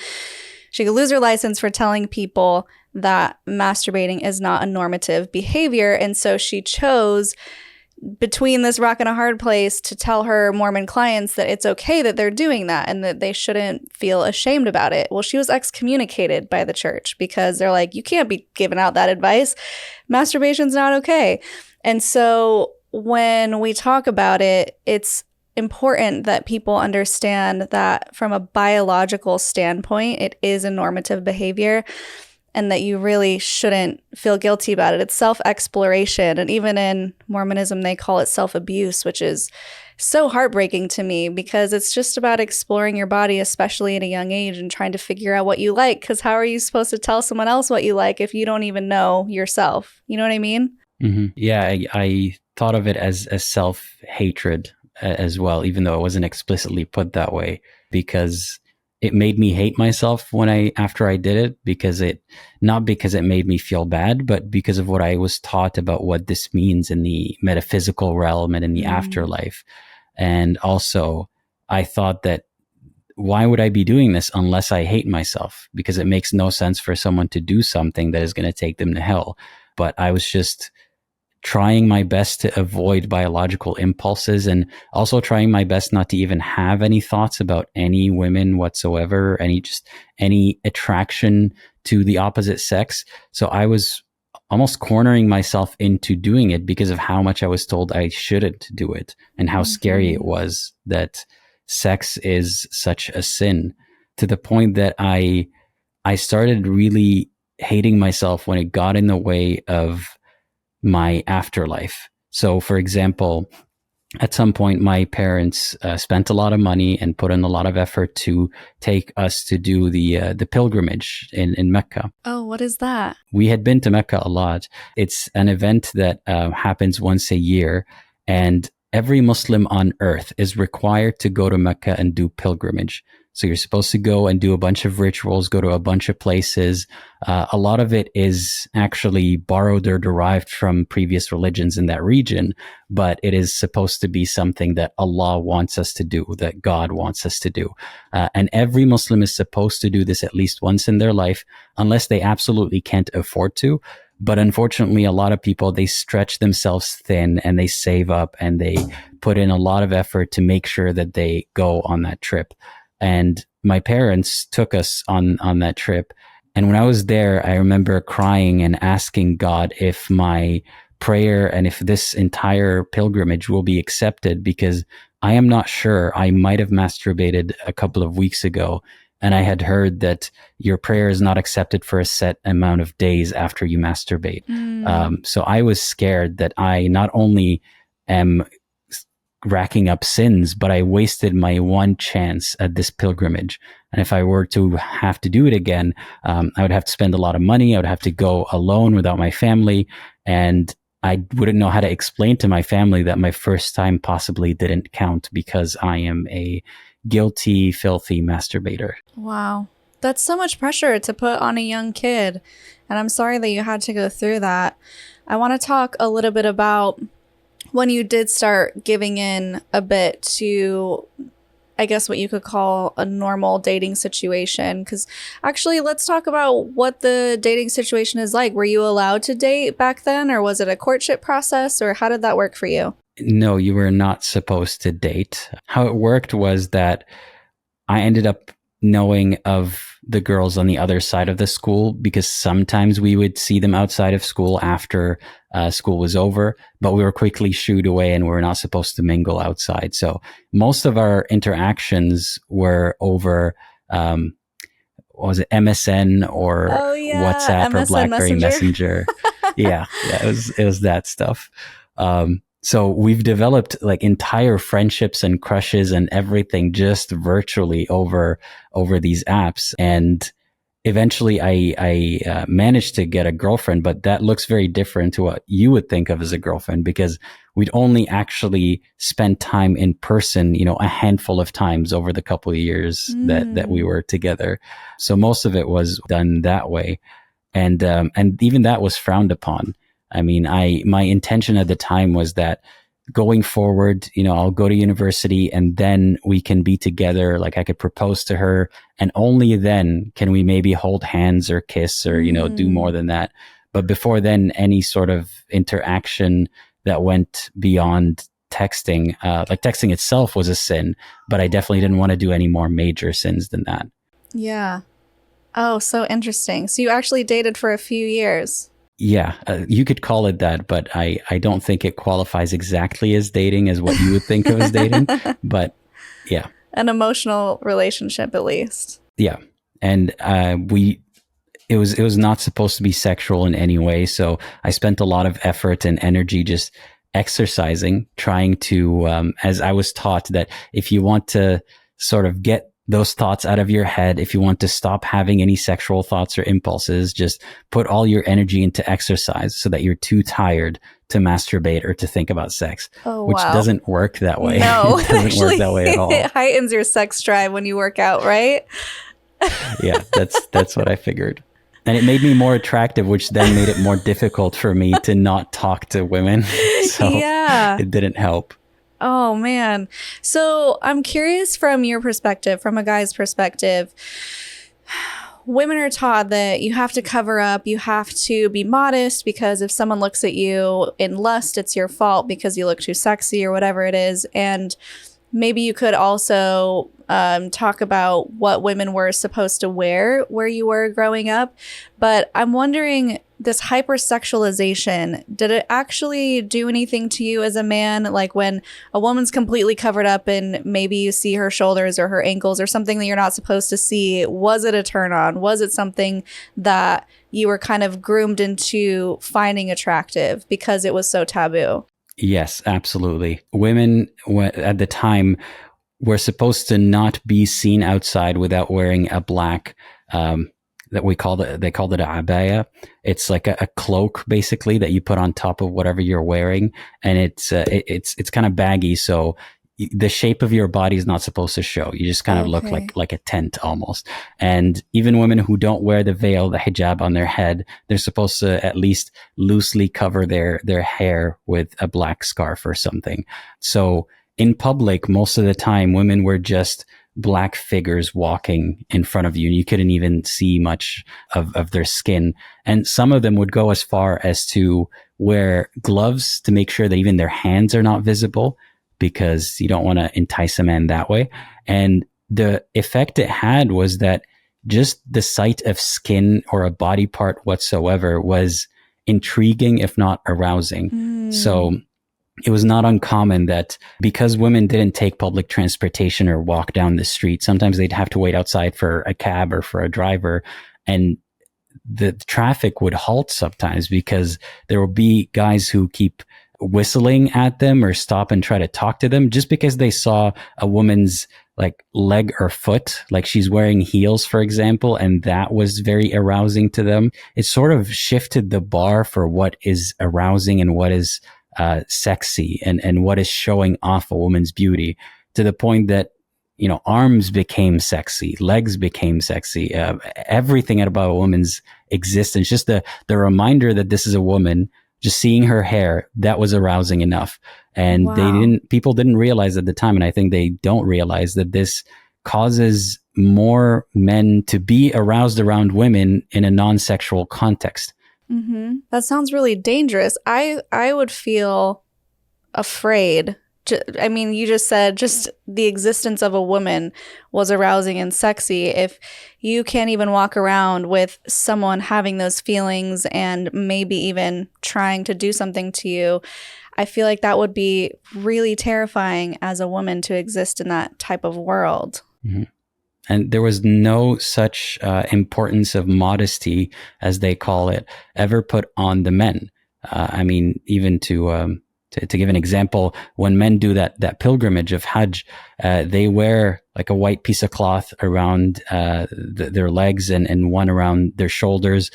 she could lose her license for telling people that masturbating is not a normative behavior. And so she chose between this rock and a hard place to tell her Mormon clients that it's okay that they're doing that and that they shouldn't feel ashamed about it. Well, she was excommunicated by the church because they're like, you can't be giving out that advice. Masturbation's not okay. And so when we talk about it, it's important that people understand that from a biological standpoint, it is a normative behavior, and that you really shouldn't feel guilty about it. It's self-exploration. And even in Mormonism, they call it self-abuse, which is so heartbreaking to me because it's just about exploring your body, especially at a young age, and trying to figure out what you like. Because how are you supposed to tell someone else what you like if you don't even know yourself? You know what I mean? Mm-hmm. Yeah, I thought of it as a self-hatred as well, even though it wasn't explicitly put that way, because it made me hate myself after I did it, not because it made me feel bad, but because of what I was taught about what this means in the metaphysical realm and in the afterlife. And also I thought that why would I be doing this unless I hate myself? Because it makes no sense for someone to do something that is going to take them to hell. But I was just trying my best to avoid biological impulses, and also trying my best not to even have any thoughts about any women whatsoever, any attraction to the opposite sex. So I was almost cornering myself into doing it because of how much I was told I shouldn't do it, and how scary it was that sex is such a sin, to the point that I started really hating myself when it got in the way of my afterlife. So, for example, at some point, my parents spent a lot of money and put in a lot of effort to take us to do the pilgrimage in Mecca. Oh, what is that? We had been to Mecca a lot. It's an event that happens once a year, and every Muslim on earth is required to go to Mecca and do pilgrimage. So you're supposed to go and do a bunch of rituals, go to a bunch of places. A lot of it is actually borrowed or derived from previous religions in that region, but it is supposed to be something that Allah wants us to do, that God wants us to do. And every Muslim is supposed to do this at least once in their life, unless they absolutely can't afford to. But unfortunately, a lot of people, they stretch themselves thin and they save up and they put in a lot of effort to make sure that they go on that trip. And my parents took us on that trip. And when I was there, I remember crying and asking God if my prayer and if this entire pilgrimage will be accepted, because I am not sure. I might have masturbated a couple of weeks ago, and I had heard that your prayer is not accepted for a set amount of days after you masturbate. So I was scared that I not only am racking up sins, but I wasted my one chance at this pilgrimage. And if I were to have to do it again, I would have to spend a lot of money. I would have to go alone without my family. And I wouldn't know how to explain to my family that my first time possibly didn't count because I am a guilty, filthy masturbator. Wow. That's so much pressure to put on a young kid. And I'm sorry that you had to go through that. I want to talk a little bit about when you did start giving in a bit to, I guess, what you could call a normal dating situation. Because actually, let's talk about what the dating situation is like. Were you allowed to date back then, or was it a courtship process, or how did that work for you? No, you were not supposed to date. How it worked was that I ended up knowing of the girls on the other side of the school, because sometimes we would see them outside of school after school was over, but we were quickly shooed away and we were not supposed to mingle outside. So most of our interactions were over, was it MSN or WhatsApp MSN or BlackBerry Messenger. Yeah, it was that stuff. So we've developed like entire friendships and crushes and everything just virtually over these apps. And eventually I managed to get a girlfriend, but that looks very different to what you would think of as a girlfriend, because we'd only actually spent time in person, a handful of times over the couple of years that we were together. So most of it was done that way. And even that was frowned upon. I mean, my intention at the time was that going forward, I'll go to university and then we can be together. Like I could propose to her and only then can we maybe hold hands or kiss or, do more than that. But before then, any sort of interaction that went beyond texting, like texting itself was a sin, but I definitely didn't want to do any more major sins than that. Yeah. Oh, so interesting. So you actually dated for a few years. Yeah, you could call it that, but I don't think it qualifies exactly as dating as what you would think of as dating. But yeah. An emotional relationship, at least. Yeah. And it was not supposed to be sexual in any way. So I spent a lot of effort and energy just exercising, trying to, as I was taught that if you want to sort of get those thoughts out of your head, if you want to stop having any sexual thoughts or impulses, just put all your energy into exercise so that you're too tired to masturbate or to think about sex, which doesn't work that way. No, it doesn't work that way at all. It heightens your sex drive when you work out, right? Yeah, that's what I figured. And it made me more attractive, which then made it more difficult for me to not talk to women. So it didn't help. Oh, man. So I'm curious from your perspective, from a guy's perspective, women are taught that you have to cover up, you have to be modest because if someone looks at you in lust, it's your fault because you look too sexy or whatever it is. And maybe you could also talk about what women were supposed to wear where you were growing up. But I'm wondering, this hypersexualization, did it actually do anything to you as a man? Like when a woman's completely covered up and maybe you see her shoulders or her ankles or something that you're not supposed to see, was it a turn on? Was it something that you were kind of groomed into finding attractive because it was so taboo? Yes, absolutely. Women at the time were supposed to not be seen outside without wearing a black, they called it a abaya. It's like a cloak basically that you put on top of whatever you're wearing. And it's kind of baggy. So the shape of your body is not supposed to show. You just kind of look like a tent almost. And even women who don't wear the veil, the hijab on their head, they're supposed to at least loosely cover their hair with a black scarf or something. So in public, most of the time, women were just black figures walking in front of you, and you couldn't even see much of their skin. And some of them would go as far as to wear gloves to make sure that even their hands are not visible, because you don't want to entice a man that way. And the effect it had was that just the sight of skin or a body part whatsoever was intriguing, if not arousing. So it was not uncommon that because women didn't take public transportation or walk down the street, sometimes they'd have to wait outside for a cab or for a driver, and the traffic would halt sometimes because there will be guys who keep whistling at them or stop and try to talk to them just because they saw a woman's like leg or foot, like she's wearing heels, for example, and that was very arousing to them. It sort of shifted the bar for what is arousing and what is sexy and what is showing off a woman's beauty, to the point that, arms became sexy, legs became sexy, everything about a woman's existence, just the reminder that this is a woman, just seeing her hair, that was arousing enough. And people didn't realize at the time, and I think they don't realize, that this causes more men to be aroused around women in a non-sexual context. Mm-hmm. That sounds really dangerous. I would feel afraid. You just said just the existence of a woman was arousing and sexy. If you can't even walk around with someone having those feelings and maybe even trying to do something to you, I feel like that would be really terrifying as a woman to exist in that type of world. Mm-hmm. And there was no such importance of modesty, as they call it, ever put on the men. Even to give an example, when men do that pilgrimage of Hajj, they wear like a white piece of cloth around their legs and one around their shoulders.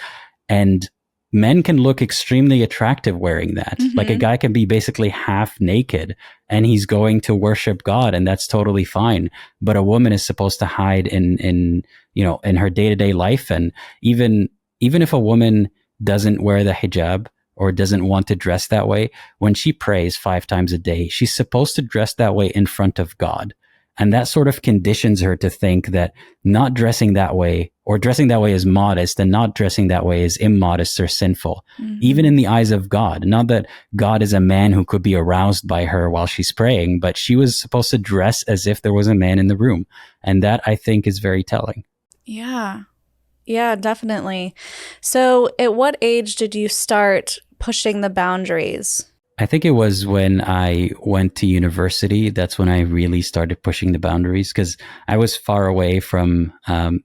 And men can look extremely attractive wearing that. Mm-hmm. Like a guy can be basically half naked and he's going to worship God, and that's totally fine. But a woman is supposed to hide in her day-to-day life. And even if a woman doesn't wear the hijab or doesn't want to dress that way, when she prays 5 times a day, she's supposed to dress that way in front of God. And that sort of conditions her to think that not dressing that way, or dressing that way, is modest, and not dressing that way is immodest or sinful, even in the eyes of God. Not that God is a man who could be aroused by her while she's praying, but she was supposed to dress as if there was a man in the room. And that, I think, is very telling. Yeah. Yeah, definitely. So at what age did you start pushing the boundaries? I think it was when I went to university. That's when I really started pushing the boundaries, because I was far away from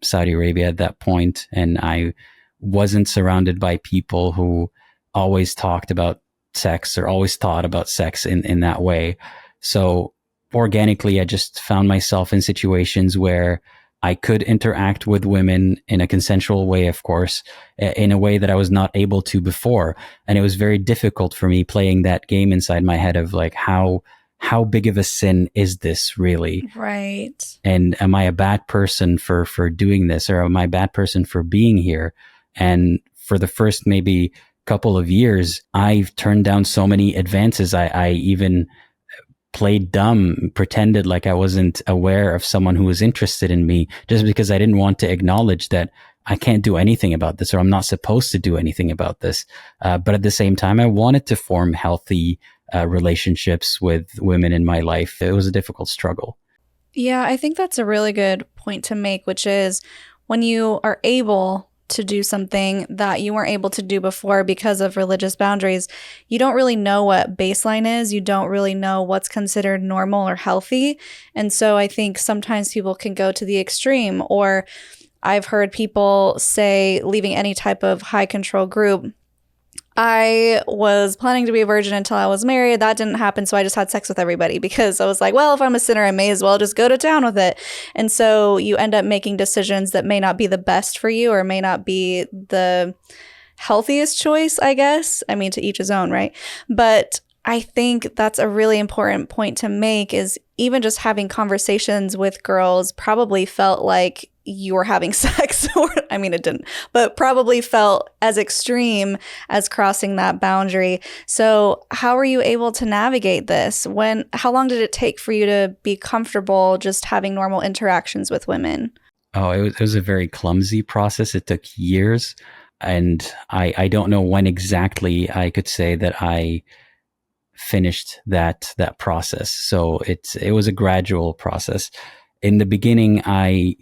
Saudi Arabia at that point, and I wasn't surrounded by people who always talked about sex or always thought about sex in that way. So organically, I just found myself in situations where I could interact with women in a consensual way, of course, in a way that I was not able to before. And it was very difficult for me playing that game inside my head of like, how big of a sin is this really? Right. And am I a bad person for doing this, or am I a bad person for being here? And for the first maybe couple of years, I've turned down so many advances. I even played dumb, pretended like I wasn't aware of someone who was interested in me, just because I didn't want to acknowledge that I can't do anything about this, or I'm not supposed to do anything about this. But at the same time, I wanted to form healthy relationships with women in my life. It was a difficult struggle. Yeah, I think that's a really good point to make, which is when you are able to do something that you weren't able to do before because of religious boundaries, you don't really know what baseline is. You don't really know what's considered normal or healthy. And so I think sometimes people can go to the extreme, or I've heard people say, leaving any type of high control group, I was planning to be a virgin until I was married. That didn't happen, so I just had sex with everybody, because I was like, well, if I'm a sinner, I may as well just go to town with it. And so you end up making decisions that may not be the best for you, or may not be the healthiest choice, I guess. I mean, to each his own, right? But I think that's a really important point to make, is even just having conversations with girls probably felt like you were having sex, or I mean, it didn't, but probably felt as extreme as crossing that boundary. So how were you able to navigate this? How long did it take for you to be comfortable just having normal interactions with women? Oh, it was a very clumsy process. It took years. And I don't know when exactly I could say that I finished that process. So it was a gradual process. In the beginning, I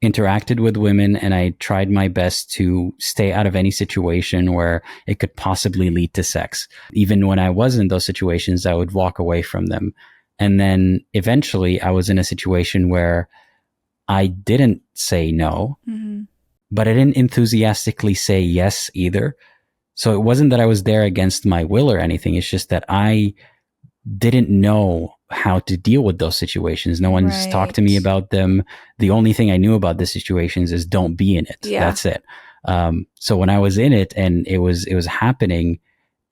interacted with women, and I tried my best to stay out of any situation where it could possibly lead to sex. Even when I was in those situations, I would walk away from them. And then eventually I was in a situation where I didn't say no, but I didn't enthusiastically say yes either. So it wasn't that I was there against my will or anything. It's just that I didn't know how to deal with those situations. No one's talked to me about them. The only thing I knew about the situations is don't be in it. Yeah. That's it. So when I was in it and it was happening,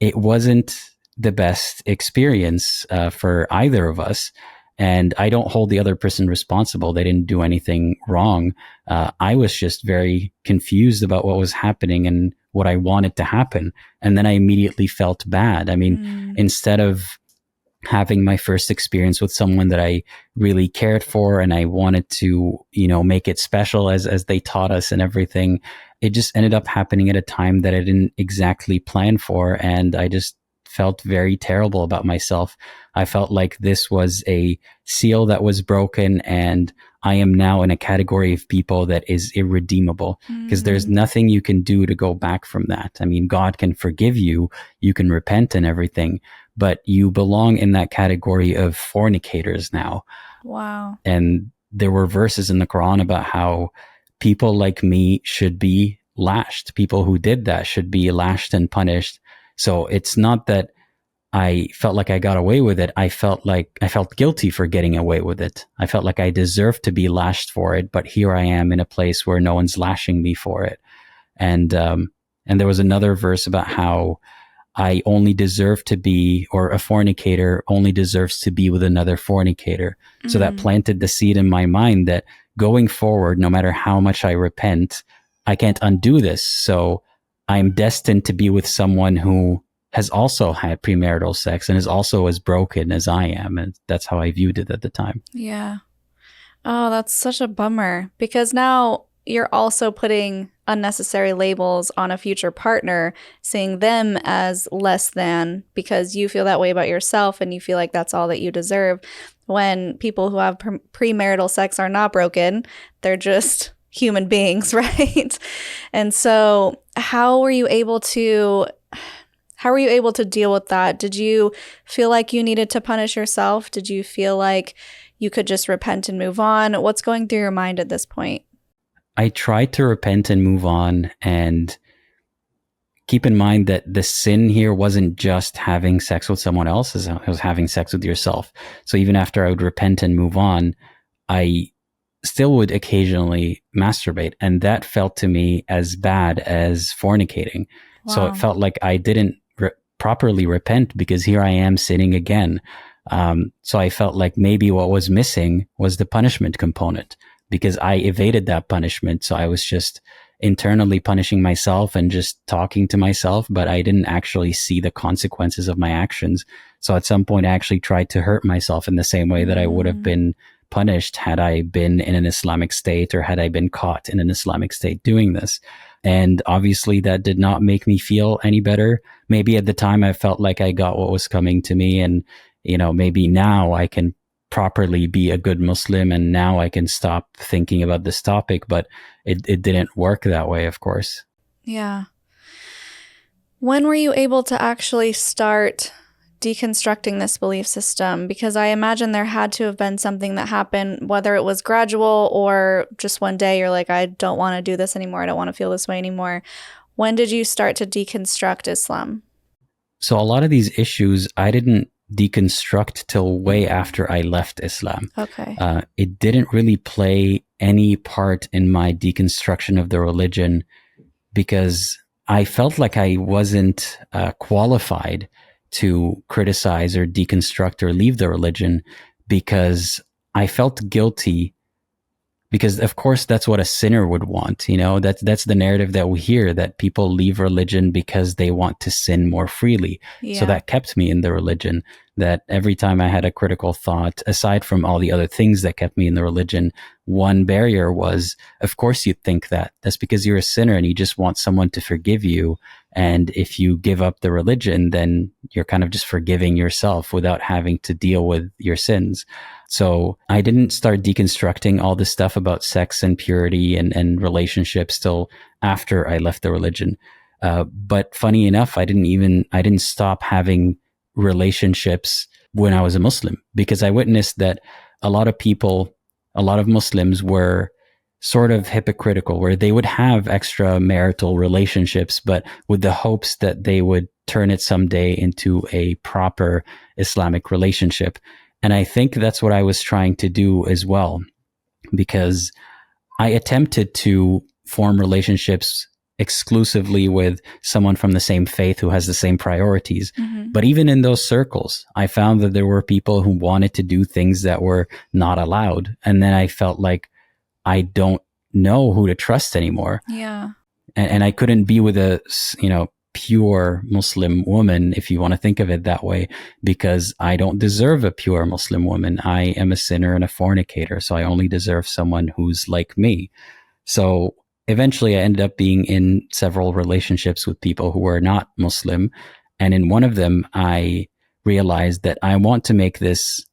it wasn't the best experience for either of us. And I don't hold the other person responsible. They didn't do anything wrong. I was just very confused about what was happening and what I wanted to happen. And then I immediately felt bad. I mean, instead of having my first experience with someone that I really cared for and I wanted to, make it special as they taught us and everything, it just ended up happening at a time that I didn't exactly plan for. And I just felt very terrible about myself. I felt like this was a seal that was broken, and I am now in a category of people that is irredeemable, because there's nothing you can do to go back from that. I mean, God can forgive you, you can repent and everything, but you belong in that category of fornicators now. Wow. And there were verses in the Quran about how people like me should be lashed. People who did that should be lashed and punished. So it's not that I felt like I got away with it. I felt guilty for getting away with it. I felt like I deserved to be lashed for it, but here I am in a place where no one's lashing me for it. And there was another verse about how I only deserve to be, or a fornicator only deserves to be with another fornicator. So that planted the seed in my mind that going forward, no matter how much I repent, I can't undo this. So I'm destined to be with someone who has also had premarital sex and is also as broken as I am. And that's how I viewed it at the time. Yeah. Oh, that's such a bummer, because now you're also putting unnecessary labels on a future partner, seeing them as less than because you feel that way about yourself and you feel like that's all that you deserve. When people who have premarital sex are not broken, they're just human beings, right? And so how were you able to deal with that? Did you feel like you needed to punish yourself? Did you feel like you could just repent and move on? What's going through your mind at this point? I tried to repent and move on, and keep in mind that the sin here wasn't just having sex with someone else, it was having sex with yourself. So even after I would repent and move on, I still would occasionally masturbate, and that felt to me as bad as fornicating. Wow. So it felt like I didn't properly repent, because here I am sinning again. So I felt like maybe what was missing was the punishment component, because I evaded that punishment. So I was just internally punishing myself and just talking to myself, but I didn't actually see the consequences of my actions. So at some point I actually tried to hurt myself in the same way that I would have been punished had I been in an Islamic state, or had I been caught in an Islamic state doing this. And obviously that did not make me feel any better. Maybe at the time I felt like I got what was coming to me, and maybe now I can properly be a good Muslim, and now I can stop thinking about this topic, but it didn't work that way, of course. Yeah. When were you able to actually start deconstructing this belief system? Because I imagine there had to have been something that happened, whether it was gradual or just one day you're like, I don't want to do this anymore. I don't want to feel this way anymore. When did you start to deconstruct Islam? So a lot of these issues, I didn't deconstruct till way after I left Islam. Okay. It didn't really play any part in my deconstruction of the religion, because I felt like I wasn't qualified to criticize or deconstruct or leave the religion, because I felt guilty. Because of course that's what a sinner would want, that's the narrative that we hear, that people leave religion because they want to sin more freely. Yeah. So that kept me in the religion, that every time I had a critical thought, aside from all the other things that kept me in the religion, one barrier was, of course you'd think that. That's because you're a sinner and you just want someone to forgive you. And if you give up the religion, then you're kind of just forgiving yourself without having to deal with your sins. So I didn't start deconstructing all this stuff about sex and purity and relationships till after I left the religion. But funny enough, I didn't stop having relationships when I was a Muslim, because I witnessed that a lot of Muslims were sort of hypocritical, where they would have extramarital relationships, but with the hopes that they would turn it someday into a proper Islamic relationship. And I think that's what I was trying to do as well, because I attempted to form relationships exclusively with someone from the same faith who has the same priorities. Mm-hmm. But even in those circles, I found that there were people who wanted to do things that were not allowed. And then I felt like I don't know who to trust anymore. Yeah. And I couldn't be with a, pure Muslim woman, if you want to think of it that way, because I don't deserve a pure Muslim woman. I am a sinner and a fornicator, so I only deserve someone who's like me. So eventually I ended up being in several relationships with people who were not Muslim. And in one of them, I realized that I want to make this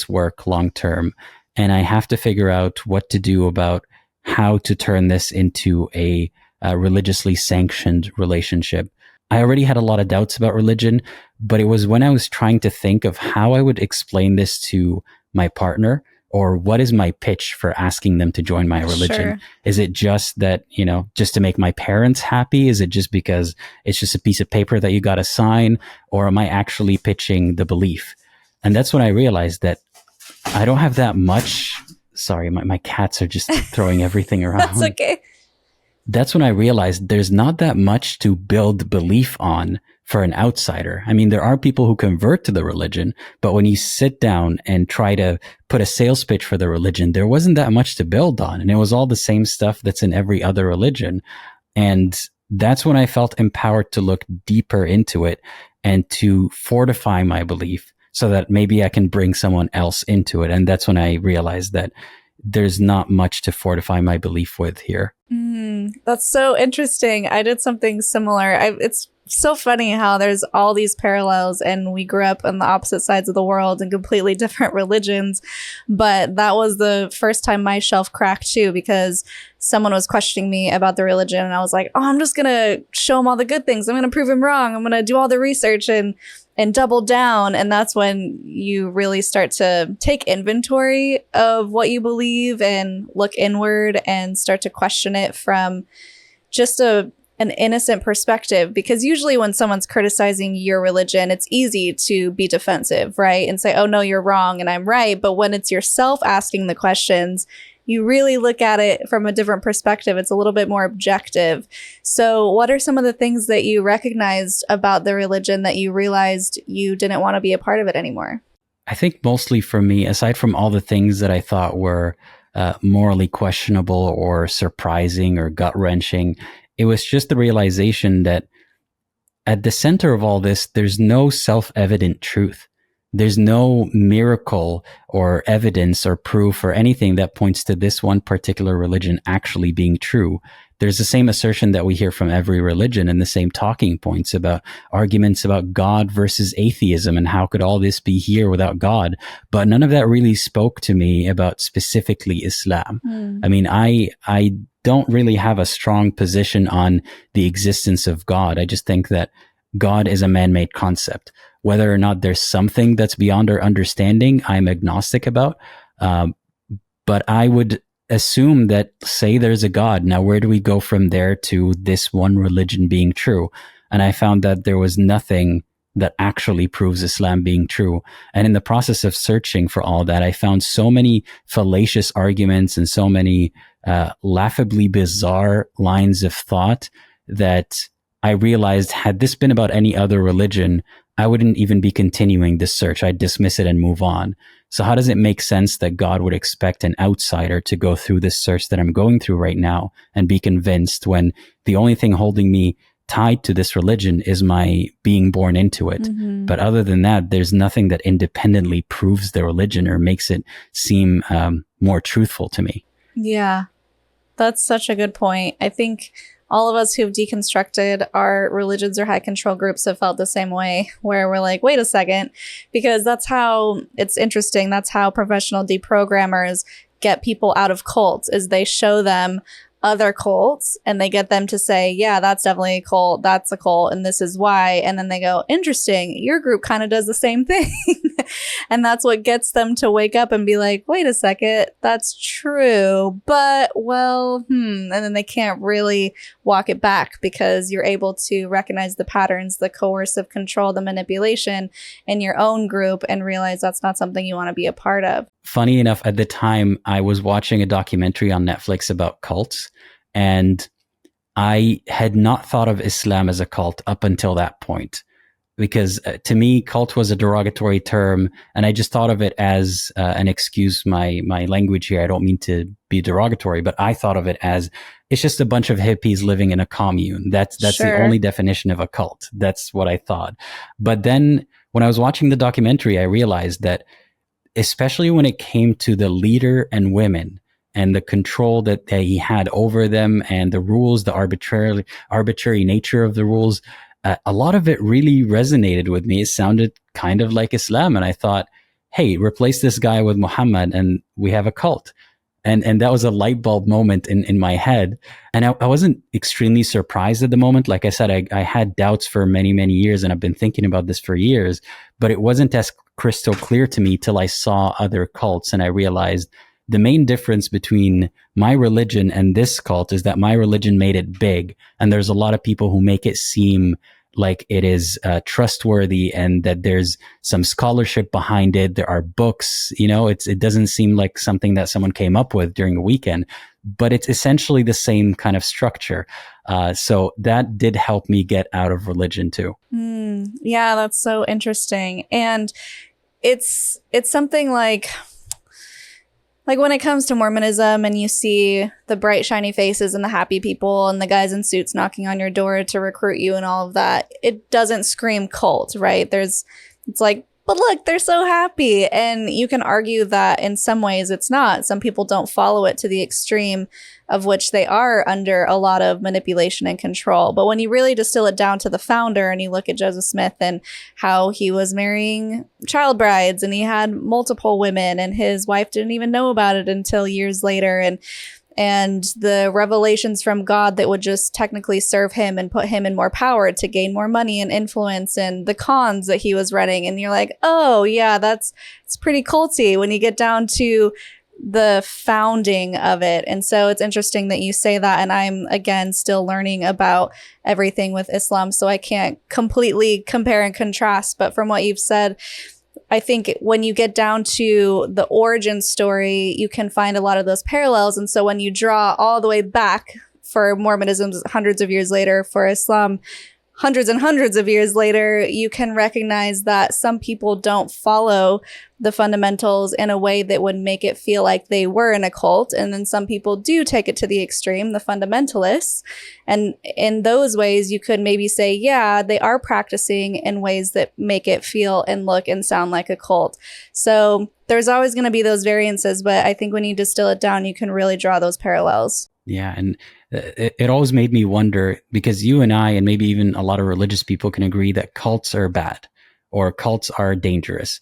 work long term. And I have to figure out what to do about how to turn this into a religiously sanctioned relationship. I already had a lot of doubts about religion, but it was when I was trying to think of how I would explain this to my partner, or what is my pitch for asking them to join my religion? Sure. Is it just that, just to make my parents happy? Is it just because it's just a piece of paper that you got to sign? Or am I actually pitching the belief? And that's when I realized that I don't have that much. Sorry, my cats are just throwing everything around. That's okay. That's when I realized there's not that much to build belief on for an outsider. I mean, there are people who convert to the religion, but when you sit down and try to put a sales pitch for the religion, there wasn't that much to build on. And it was all the same stuff that's in every other religion. And that's when I felt empowered to look deeper into it and to fortify my belief so that maybe I can bring someone else into it. And that's when I realized that there's not much to fortify my belief with here. That's so interesting. I did something similar. It's so funny how there's all these parallels and we grew up on the opposite sides of the world in completely different religions. But that was the first time my shelf cracked too, because someone was questioning me about the religion and I was like, oh, I'm just going to show him all the good things. I'm going to prove him wrong. I'm going to do all the research and double down. And that's when you really start to take inventory of what you believe and look inward and start to question it from just an innocent perspective. Because usually when someone's criticizing your religion, it's easy to be defensive, right? And say, oh, no, you're wrong and I'm right. But when it's yourself asking the questions, you really look at it from a different perspective. It's a little bit more objective. So what are some of the things that you recognized about the religion that you realized you didn't want to be a part of it anymore? I think mostly for me, aside from all the things that I thought were morally questionable or surprising or gut-wrenching, it was just the realization that at the center of all this, there's no self-evident truth. There's no miracle or evidence or proof or anything that points to this one particular religion actually being true. There's the same assertion that we hear from every religion and the same talking points about arguments about God versus atheism and how could all this be here without God. But none of that really spoke to me about specifically Islam. I mean, I don't really have a strong position on the existence of God. I just think that God is a man-made concept. Whether or not there's something that's beyond our understanding, I'm agnostic about. But I would assume that, say there's a God. Now, where do we go from there to this one religion being true? And I found that there was nothing that actually proves Islam being true. And in the process of searching for all that, I found so many fallacious arguments and so many laughably bizarre lines of thought that I realized, had this been about any other religion, I wouldn't even be continuing this search. I'd dismiss it and move on. So how does it make sense that God would expect an outsider to go through this search that I'm going through right now and be convinced when the only thing holding me tied to this religion is my being born into it? But other than that, there's nothing that independently proves the religion or makes it seem more truthful to me. Yeah, that's such a good point. I think all of us who've deconstructed our religions or high control groups have felt the same way, where we're like, wait a second, because that's how it's interesting. That's how professional deprogrammers get people out of cults, is they show them other cults and they get them to say, yeah, that's definitely a cult, that's a cult, and this is why. And then they go, interesting, your group kind of does the same thing. And that's what gets them to wake up and be like, wait a second, that's true, but well, and then they can't really walk it back because you're able to recognize the patterns, the coercive control, the manipulation in your own group and realize that's not something you want to be a part of. Funny enough, at the time, I was watching a documentary on Netflix about cults, and I had not thought of Islam as a cult up until that point. Because to me, cult was a derogatory term, and I just thought of it as, and excuse my language here, I don't mean to be derogatory, but I thought of it as, it's just a bunch of hippies living in a commune. That's Sure. The only definition of a cult. That's what I thought. But then when I was watching the documentary, I realized that, especially when it came to the leader and women and the control that he had over them and the rules, the arbitrary nature of the rules, a lot of it really resonated with me. It sounded kind of like Islam. And I thought, hey, replace this guy with Muhammad and we have a cult. And that was a light bulb moment in my head. And I wasn't extremely surprised at the moment. Like I said, I had doubts for many, many years, and I've been thinking about this for years, but it wasn't as crystal clear to me till I saw other cults. And I realized the main difference between my religion and this cult is that my religion made it big. And there's a lot of people who make it seem like it is trustworthy and that there's some scholarship behind it. There are books, it doesn't seem like something that someone came up with during a weekend, but it's essentially the same kind of structure. So that did help me get out of religion too. Yeah, that's so interesting. And it's something like like when it comes to Mormonism and you see the bright, shiny faces and the happy people and the guys in suits knocking on your door to recruit you and all of that, it doesn't scream cult, right? It's like, but look, they're so happy. And you can argue that in some ways it's not. Some people don't follow it to the extreme of which they are under a lot of manipulation and control. But when you really distill it down to the founder and you look at Joseph Smith and how he was marrying child brides and he had multiple women and his wife didn't even know about it until years later, and the revelations from God that would just technically serve him and put him in more power to gain more money and influence, and the cons that he was running. And you're like, oh yeah, it's pretty culty when you get down to the founding of it. And so it's interesting that you say that. And I'm, again, still learning about everything with Islam, so I can't completely compare and contrast. But from what you've said, I think when you get down to the origin story, you can find a lot of those parallels. And so when you draw all the way back for Mormonism hundreds of years later, for Islam hundreds and hundreds of years later, you can recognize that some people don't follow the fundamentals in a way that would make it feel like they were in a cult. And then some people do take it to the extreme, the fundamentalists. And in those ways, you could maybe say, yeah, they are practicing in ways that make it feel and look and sound like a cult. So there's always going to be those variances. But I think when you distill it down, you can really draw those parallels. Yeah. And it always made me wonder, because you and I, and maybe even a lot of religious people, can agree that cults are bad or cults are dangerous,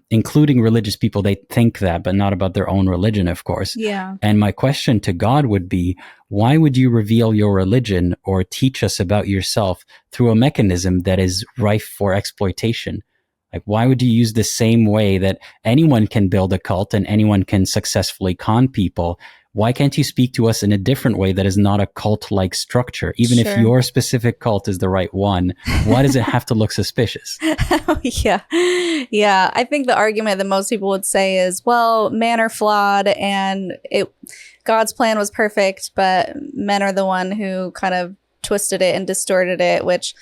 including religious people. They think that, but not about their own religion, of course. Yeah. And my question to God would be, why would you reveal your religion or teach us about yourself through a mechanism that is rife for exploitation? Like, why would you use the same way that anyone can build a cult and anyone can successfully con people? Why can't you speak to us in a different way that is not a cult-like structure? Even if your specific cult is the right one, why does it have to look suspicious? Yeah. I think the argument that most people would say is, well, men are flawed and God's plan was perfect, but men are the one who kind of twisted it and distorted it, which,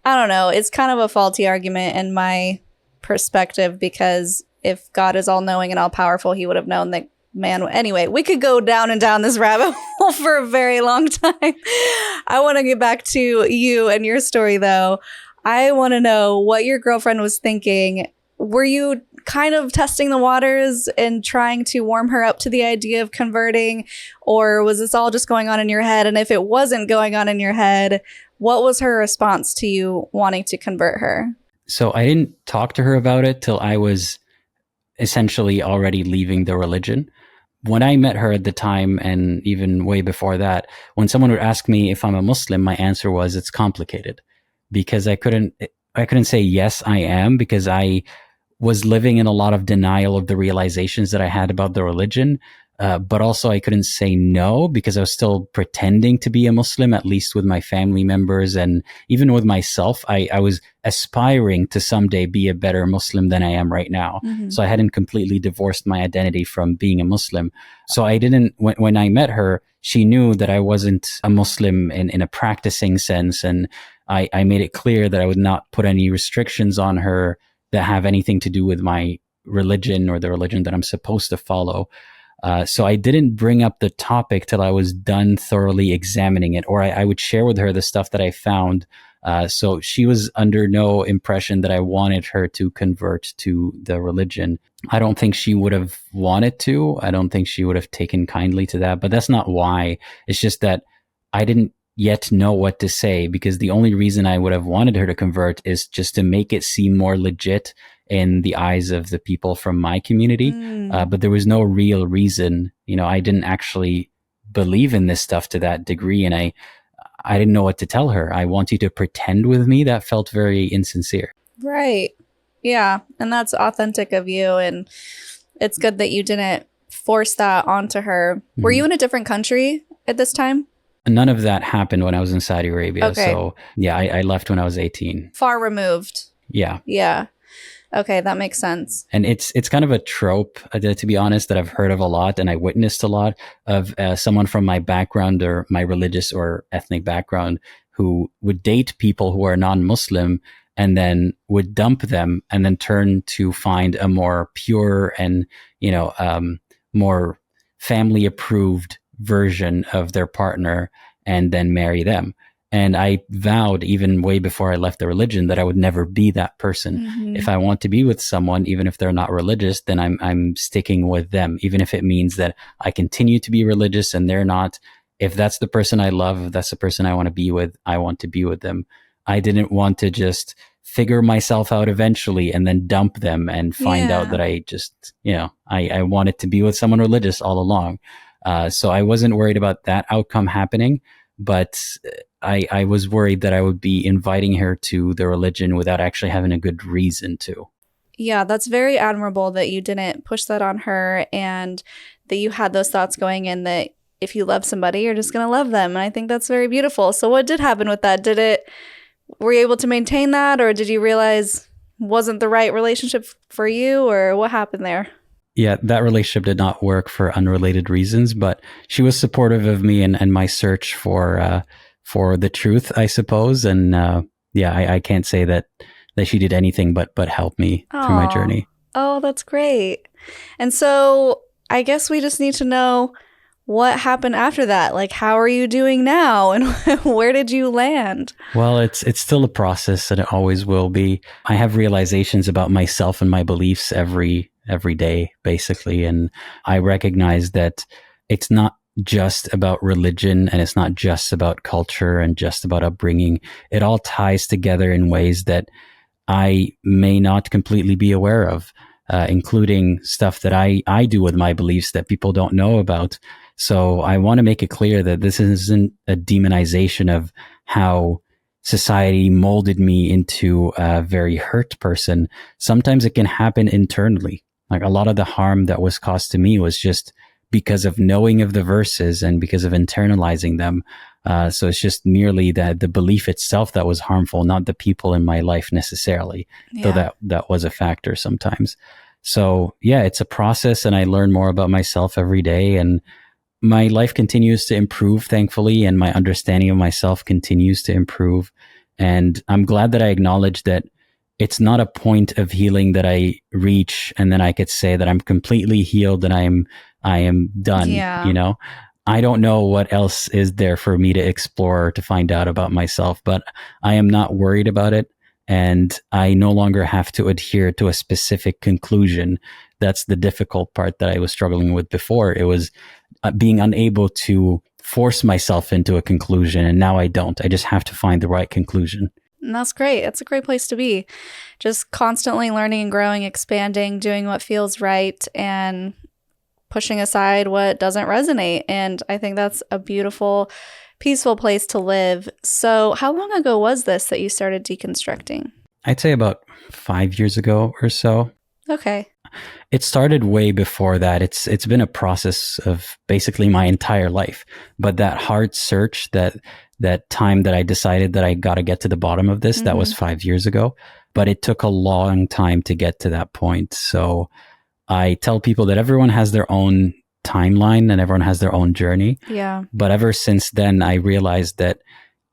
I don't know, it's kind of a faulty argument in my perspective, because if God is all-knowing and all-powerful, he would have known that anyway, we could go down and down this rabbit hole for a very long time. I want to get back to you and your story, though. I want to know what your girlfriend was thinking. Were you kind of testing the waters and trying to warm her up to the idea of converting? Or was this all just going on in your head? And if it wasn't going on in your head, what was her response to you wanting to convert her? So I didn't talk to her about it till I was essentially already leaving the religion. When I met her at the time, and even way before that, when someone would ask me if I'm a Muslim, my answer was, it's complicated, because I couldn't say yes, I am, because I was living in a lot of denial of the realizations that I had about the religion. But also I couldn't say no, because I was still pretending to be a Muslim, at least with my family members. And even with myself, I was aspiring to someday be a better Muslim than I am right now. Mm-hmm. So I hadn't completely divorced my identity from being a Muslim. So I didn't, when I met her, she knew that I wasn't a Muslim in a practicing sense. And I made it clear that I would not put any restrictions on her that have anything to do with my religion or the religion that I'm supposed to follow. So I didn't bring up the topic till I was done thoroughly examining it, or I would share with her the stuff that I found. So she was under no impression that I wanted her to convert to the religion. I don't think she would have wanted to. I don't think she would have taken kindly to that, but that's not why. It's just that I didn't yet know what to say, because the only reason I would have wanted her to convert is just to make it seem more legit in the eyes of the people from my community. But there was no real reason. I didn't actually believe in this stuff to that degree. And I didn't know what to tell her. I want you to pretend with me. That felt very insincere. Right. Yeah. And that's authentic of you. And it's good that you didn't force that onto her. Mm-hmm. Were you in a different country at this time? None of that happened when I was in Saudi Arabia. Okay. So yeah, I left when I was 18. Far removed. Yeah. Yeah. Okay, that makes sense. And it's kind of a trope, to be honest, that I've heard of a lot, and I witnessed a lot of someone from my background or my religious or ethnic background who would date people who are non-Muslim and then would dump them and then turn to find a more pure and, more family approved version of their partner and then marry them. And I vowed even way before I left the religion that I would never be that person. Mm-hmm. If I want to be with someone, even if they're not religious, then I'm sticking with them, even if it means that I continue to be religious and they're not. If that's the person I love, if that's the person I want to be with, I want to be with them. I didn't want to just figure myself out eventually and then dump them and find out that I just, I wanted to be with someone religious all along. So I wasn't worried about that outcome happening, but I was worried that I would be inviting her to the religion without actually having a good reason to. Yeah, that's very admirable that you didn't push that on her and that you had those thoughts going in that if you love somebody, you're just going to love them. And I think that's very beautiful. So what did happen with that? Were you able to maintain that, or did you realize wasn't the right relationship for you, or what happened there? Yeah, that relationship did not work for unrelated reasons, but she was supportive of me and my search for the truth, I suppose. And I can't say that she did anything but help me through my journey. Oh, that's great. And so I guess we just need to know what happened after that. Like, how are you doing now, and where did you land? Well, it's still a process, and it always will be. I have realizations about myself and my beliefs every day, basically. And I recognize that it's not just about religion, and it's not just about culture and just about upbringing. It all ties together in ways that I may not completely be aware of, including stuff that I do with my beliefs that people don't know about. So I want to make it clear that this isn't a demonization of how society molded me into a very hurt person. Sometimes it can happen internally. Like, a lot of the harm that was caused to me was just because of knowing of the verses and because of internalizing them. So it's just merely the belief itself that was harmful, not the people in my life necessarily, though that was a factor sometimes. So yeah, it's a process, and I learn more about myself every day, and my life continues to improve, thankfully, and my understanding of myself continues to improve. And I'm glad that I acknowledge that it's not a point of healing that I reach and then I could say that I'm completely healed and I am done. Yeah. I don't know what else is there for me to explore, to find out about myself, but I am not worried about it. And I no longer have to adhere to a specific conclusion. That's the difficult part that I was struggling with before. It was being unable to force myself into a conclusion. And now I don't. I just have to find the right conclusion. And that's great. That's a great place to be. Just constantly learning and growing, expanding, doing what feels right, and pushing aside what doesn't resonate. And I think that's a beautiful, peaceful place to live. So how long ago was this that you started deconstructing? I'd say about 5 years ago or so. Okay. It started way before that. It's been a process of basically my entire life. But that hard search, that time that I decided that I got to get to the bottom of this, that was 5 years ago. But it took a long time to get to that point. So I tell people that everyone has their own timeline and everyone has their own journey. Yeah. But ever since then, I realized that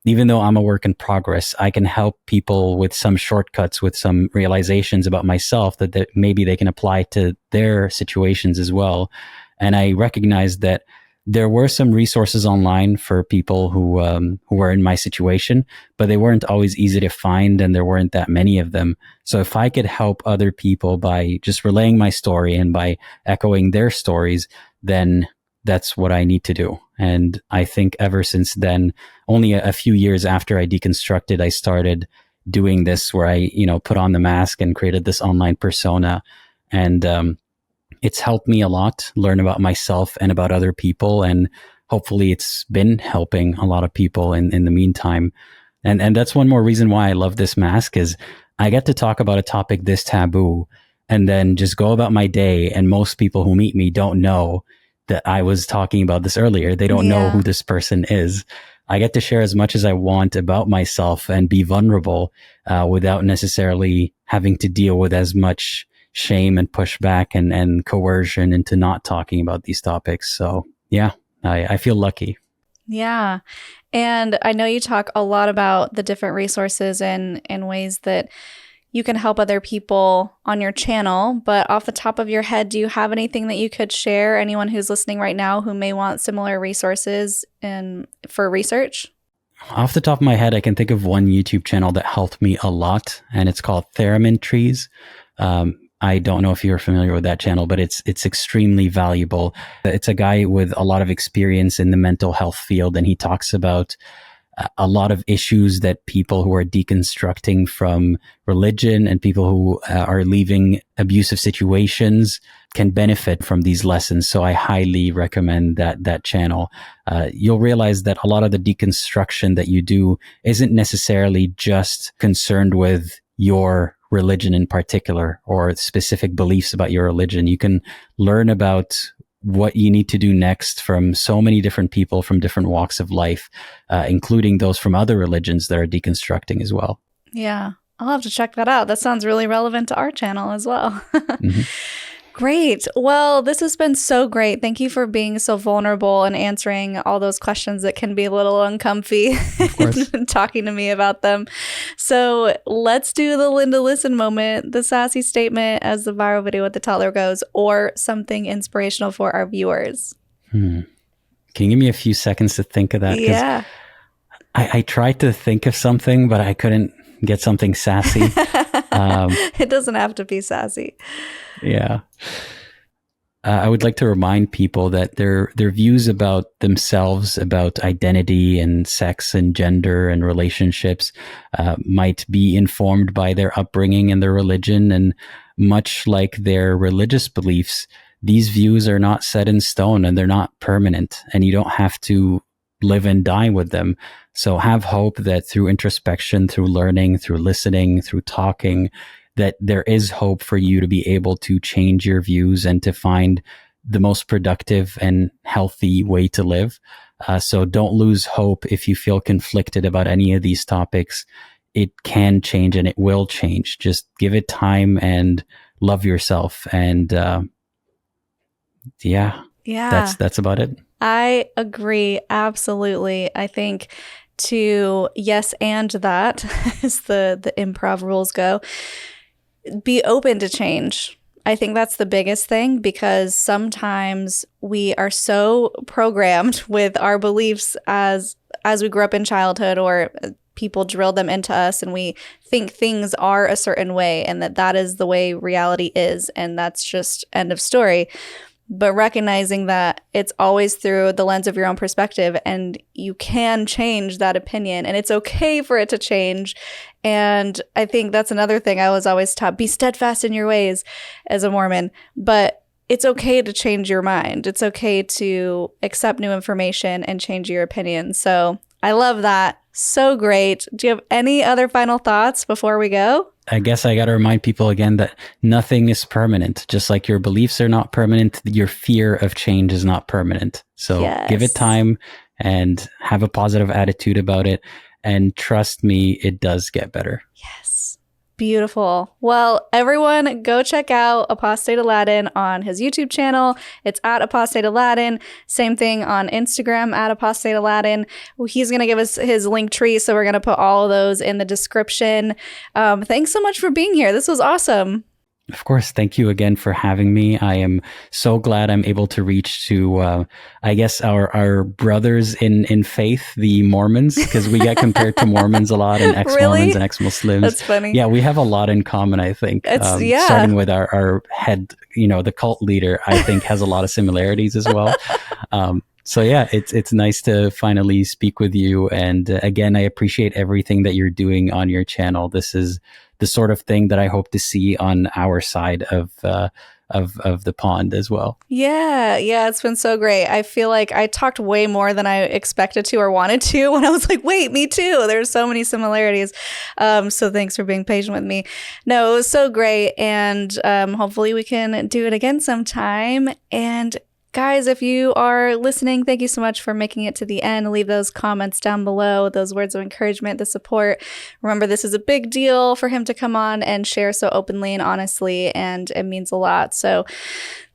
even though I'm a work in progress, I can help people with some shortcuts, with some realizations about myself that maybe they can apply to their situations as well. And I recognize that there were some resources online for people who were in my situation, but they weren't always easy to find, and there weren't that many of them. So if I could help other people by just relaying my story and by echoing their stories, then that's what I need to do. And I think ever since then, only a few years after I deconstructed, I started doing this where I, put on the mask and created this online persona. And it's helped me a lot learn about myself and about other people. And hopefully it's been helping a lot of people in the meantime. And that's one more reason why I love this mask is I get to talk about a topic this taboo and then just go about my day. And most people who meet me don't know that I was talking about this earlier. They don't know who this person is. I get to share as much as I want about myself and be vulnerable without necessarily having to deal with as much shame and pushback and coercion into not talking about these topics. So yeah, I feel lucky. Yeah. And I know you talk a lot about the different resources and ways that you can help other people on your channel. But off the top of your head, do you have anything that you could share? Anyone who's listening right now who may want similar resources for research? Off the top of my head, I can think of one YouTube channel that helped me a lot, and it's called Theremin Trees. I don't know if you're familiar with that channel, but it's extremely valuable. It's a guy with a lot of experience in the mental health field, and he talks about a lot of issues that people who are deconstructing from religion and people who are leaving abusive situations can benefit from these lessons. So I highly recommend that channel. You'll realize that a lot of the deconstruction that you do isn't necessarily just concerned with your religion in particular or specific beliefs about your religion. You can learn about what you need to do next from so many different people from different walks of life, including those from other religions that are deconstructing as well. Yeah, I'll have to check that out. That sounds really relevant to our channel as well. Mm-hmm. Great. Well, this has been so great. Thank you for being so vulnerable and answering all those questions that can be a little uncomfy and talking to me about them. So let's do the Linda Listen moment, the sassy statement as the viral video with the toddler goes, or something inspirational for our viewers. Can you give me a few seconds to think of that? Yeah. I tried to think of something, but I couldn't get something sassy. It doesn't have to be sassy. Yeah. I would like to remind people that their views about themselves, about identity and sex and gender and relationships might be informed by their upbringing and their religion. And much like their religious beliefs, these views are not set in stone and they're not permanent, and you don't have to live and die with them. So have hope that through introspection, through learning, through listening, through talking, that there is hope for you to be able to change your views and to find the most productive and healthy way to live. So don't lose hope if you feel conflicted about any of these topics. It can change and it will change. Just give it time and love yourself. And that's about it. I agree. Absolutely. I think to yes and that, as the improv rules go, be open to change. I think that's the biggest thing, because sometimes we are so programmed with our beliefs as we grew up in childhood, or people drill them into us, and we think things are a certain way and that is the way reality is, and that's just end of story. But recognizing that it's always through the lens of your own perspective, and you can change that opinion, and it's okay for it to change. And I think that's another thing I was always taught: be steadfast in your ways as a Mormon. But it's okay to change your mind. It's okay to accept new information and change your opinion. So I love that. So great. Do you have any other final thoughts before we go? I guess I got to remind people again that nothing is permanent. Just like your beliefs are not permanent, your fear of change is not permanent. So give it time and have a positive attitude about it. And trust me, it does get better. Yes. Beautiful. Well, everyone, go check out Apostate Aladdin on his YouTube channel. It's at Apostate Aladdin. Same thing on Instagram at Apostate Aladdin. He's going to give us his link tree, so we're going to put all of those in the description. Thanks so much for being here. This was awesome. Of course. Thank you again for having me. I am so glad I'm able to reach to, I guess, our brothers in faith, the Mormons, because we get compared to Mormons a lot, and ex-Mormons and ex-Muslims. That's funny. Yeah, we have a lot in common, I think. Starting with our head, the cult leader, I think has a lot of similarities as well. So yeah, it's nice to finally speak with you. And again, I appreciate everything that you're doing on your channel. This is the sort of thing that I hope to see on our side of the pond as well. Yeah, it's been so great. I feel like I talked way more than I expected to or wanted to when I was like, wait, me too. There's so many similarities. So thanks for being patient with me. No, it was so great. And hopefully we can do it again sometime. And Guys, if you are listening, thank you so much for making it to the end. Leave those comments down below, those words of encouragement, the support. Remember, this is a big deal for him to come on and share so openly and honestly, and it means a lot. So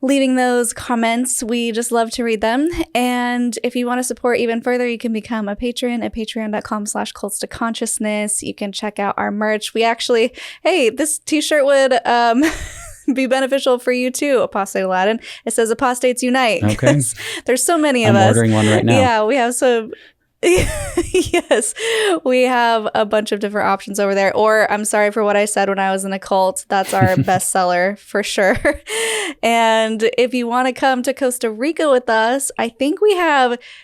leaving those comments, we just love to read them. And if you want to support even further, you can become a patron at patreon.com/cults to consciousness. You can check out our merch. We actually, hey, this t-shirt would be beneficial for you too, Apostate Aladdin. It says Apostates Unite. Okay. There's so many of I'm us. ordering one right now. Yeah, we have some. Yes, we have a bunch of different options over there. Or I'm sorry for what I said when I was in a cult. That's our bestseller for sure. And if you want to come to Costa Rica with us, I think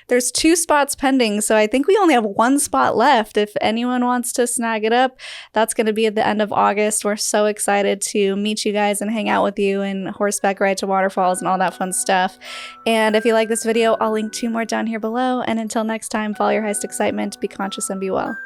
there's 2 spots pending. So I think we only have 1 spot left. If anyone wants to snag it up, that's going to be at the end of August. We're so excited to meet you guys and hang out with you and horseback ride to waterfalls and all that fun stuff. And if you like this video, I'll link 2 more down here below. And until next time, follow your highest excitement, be conscious and be well.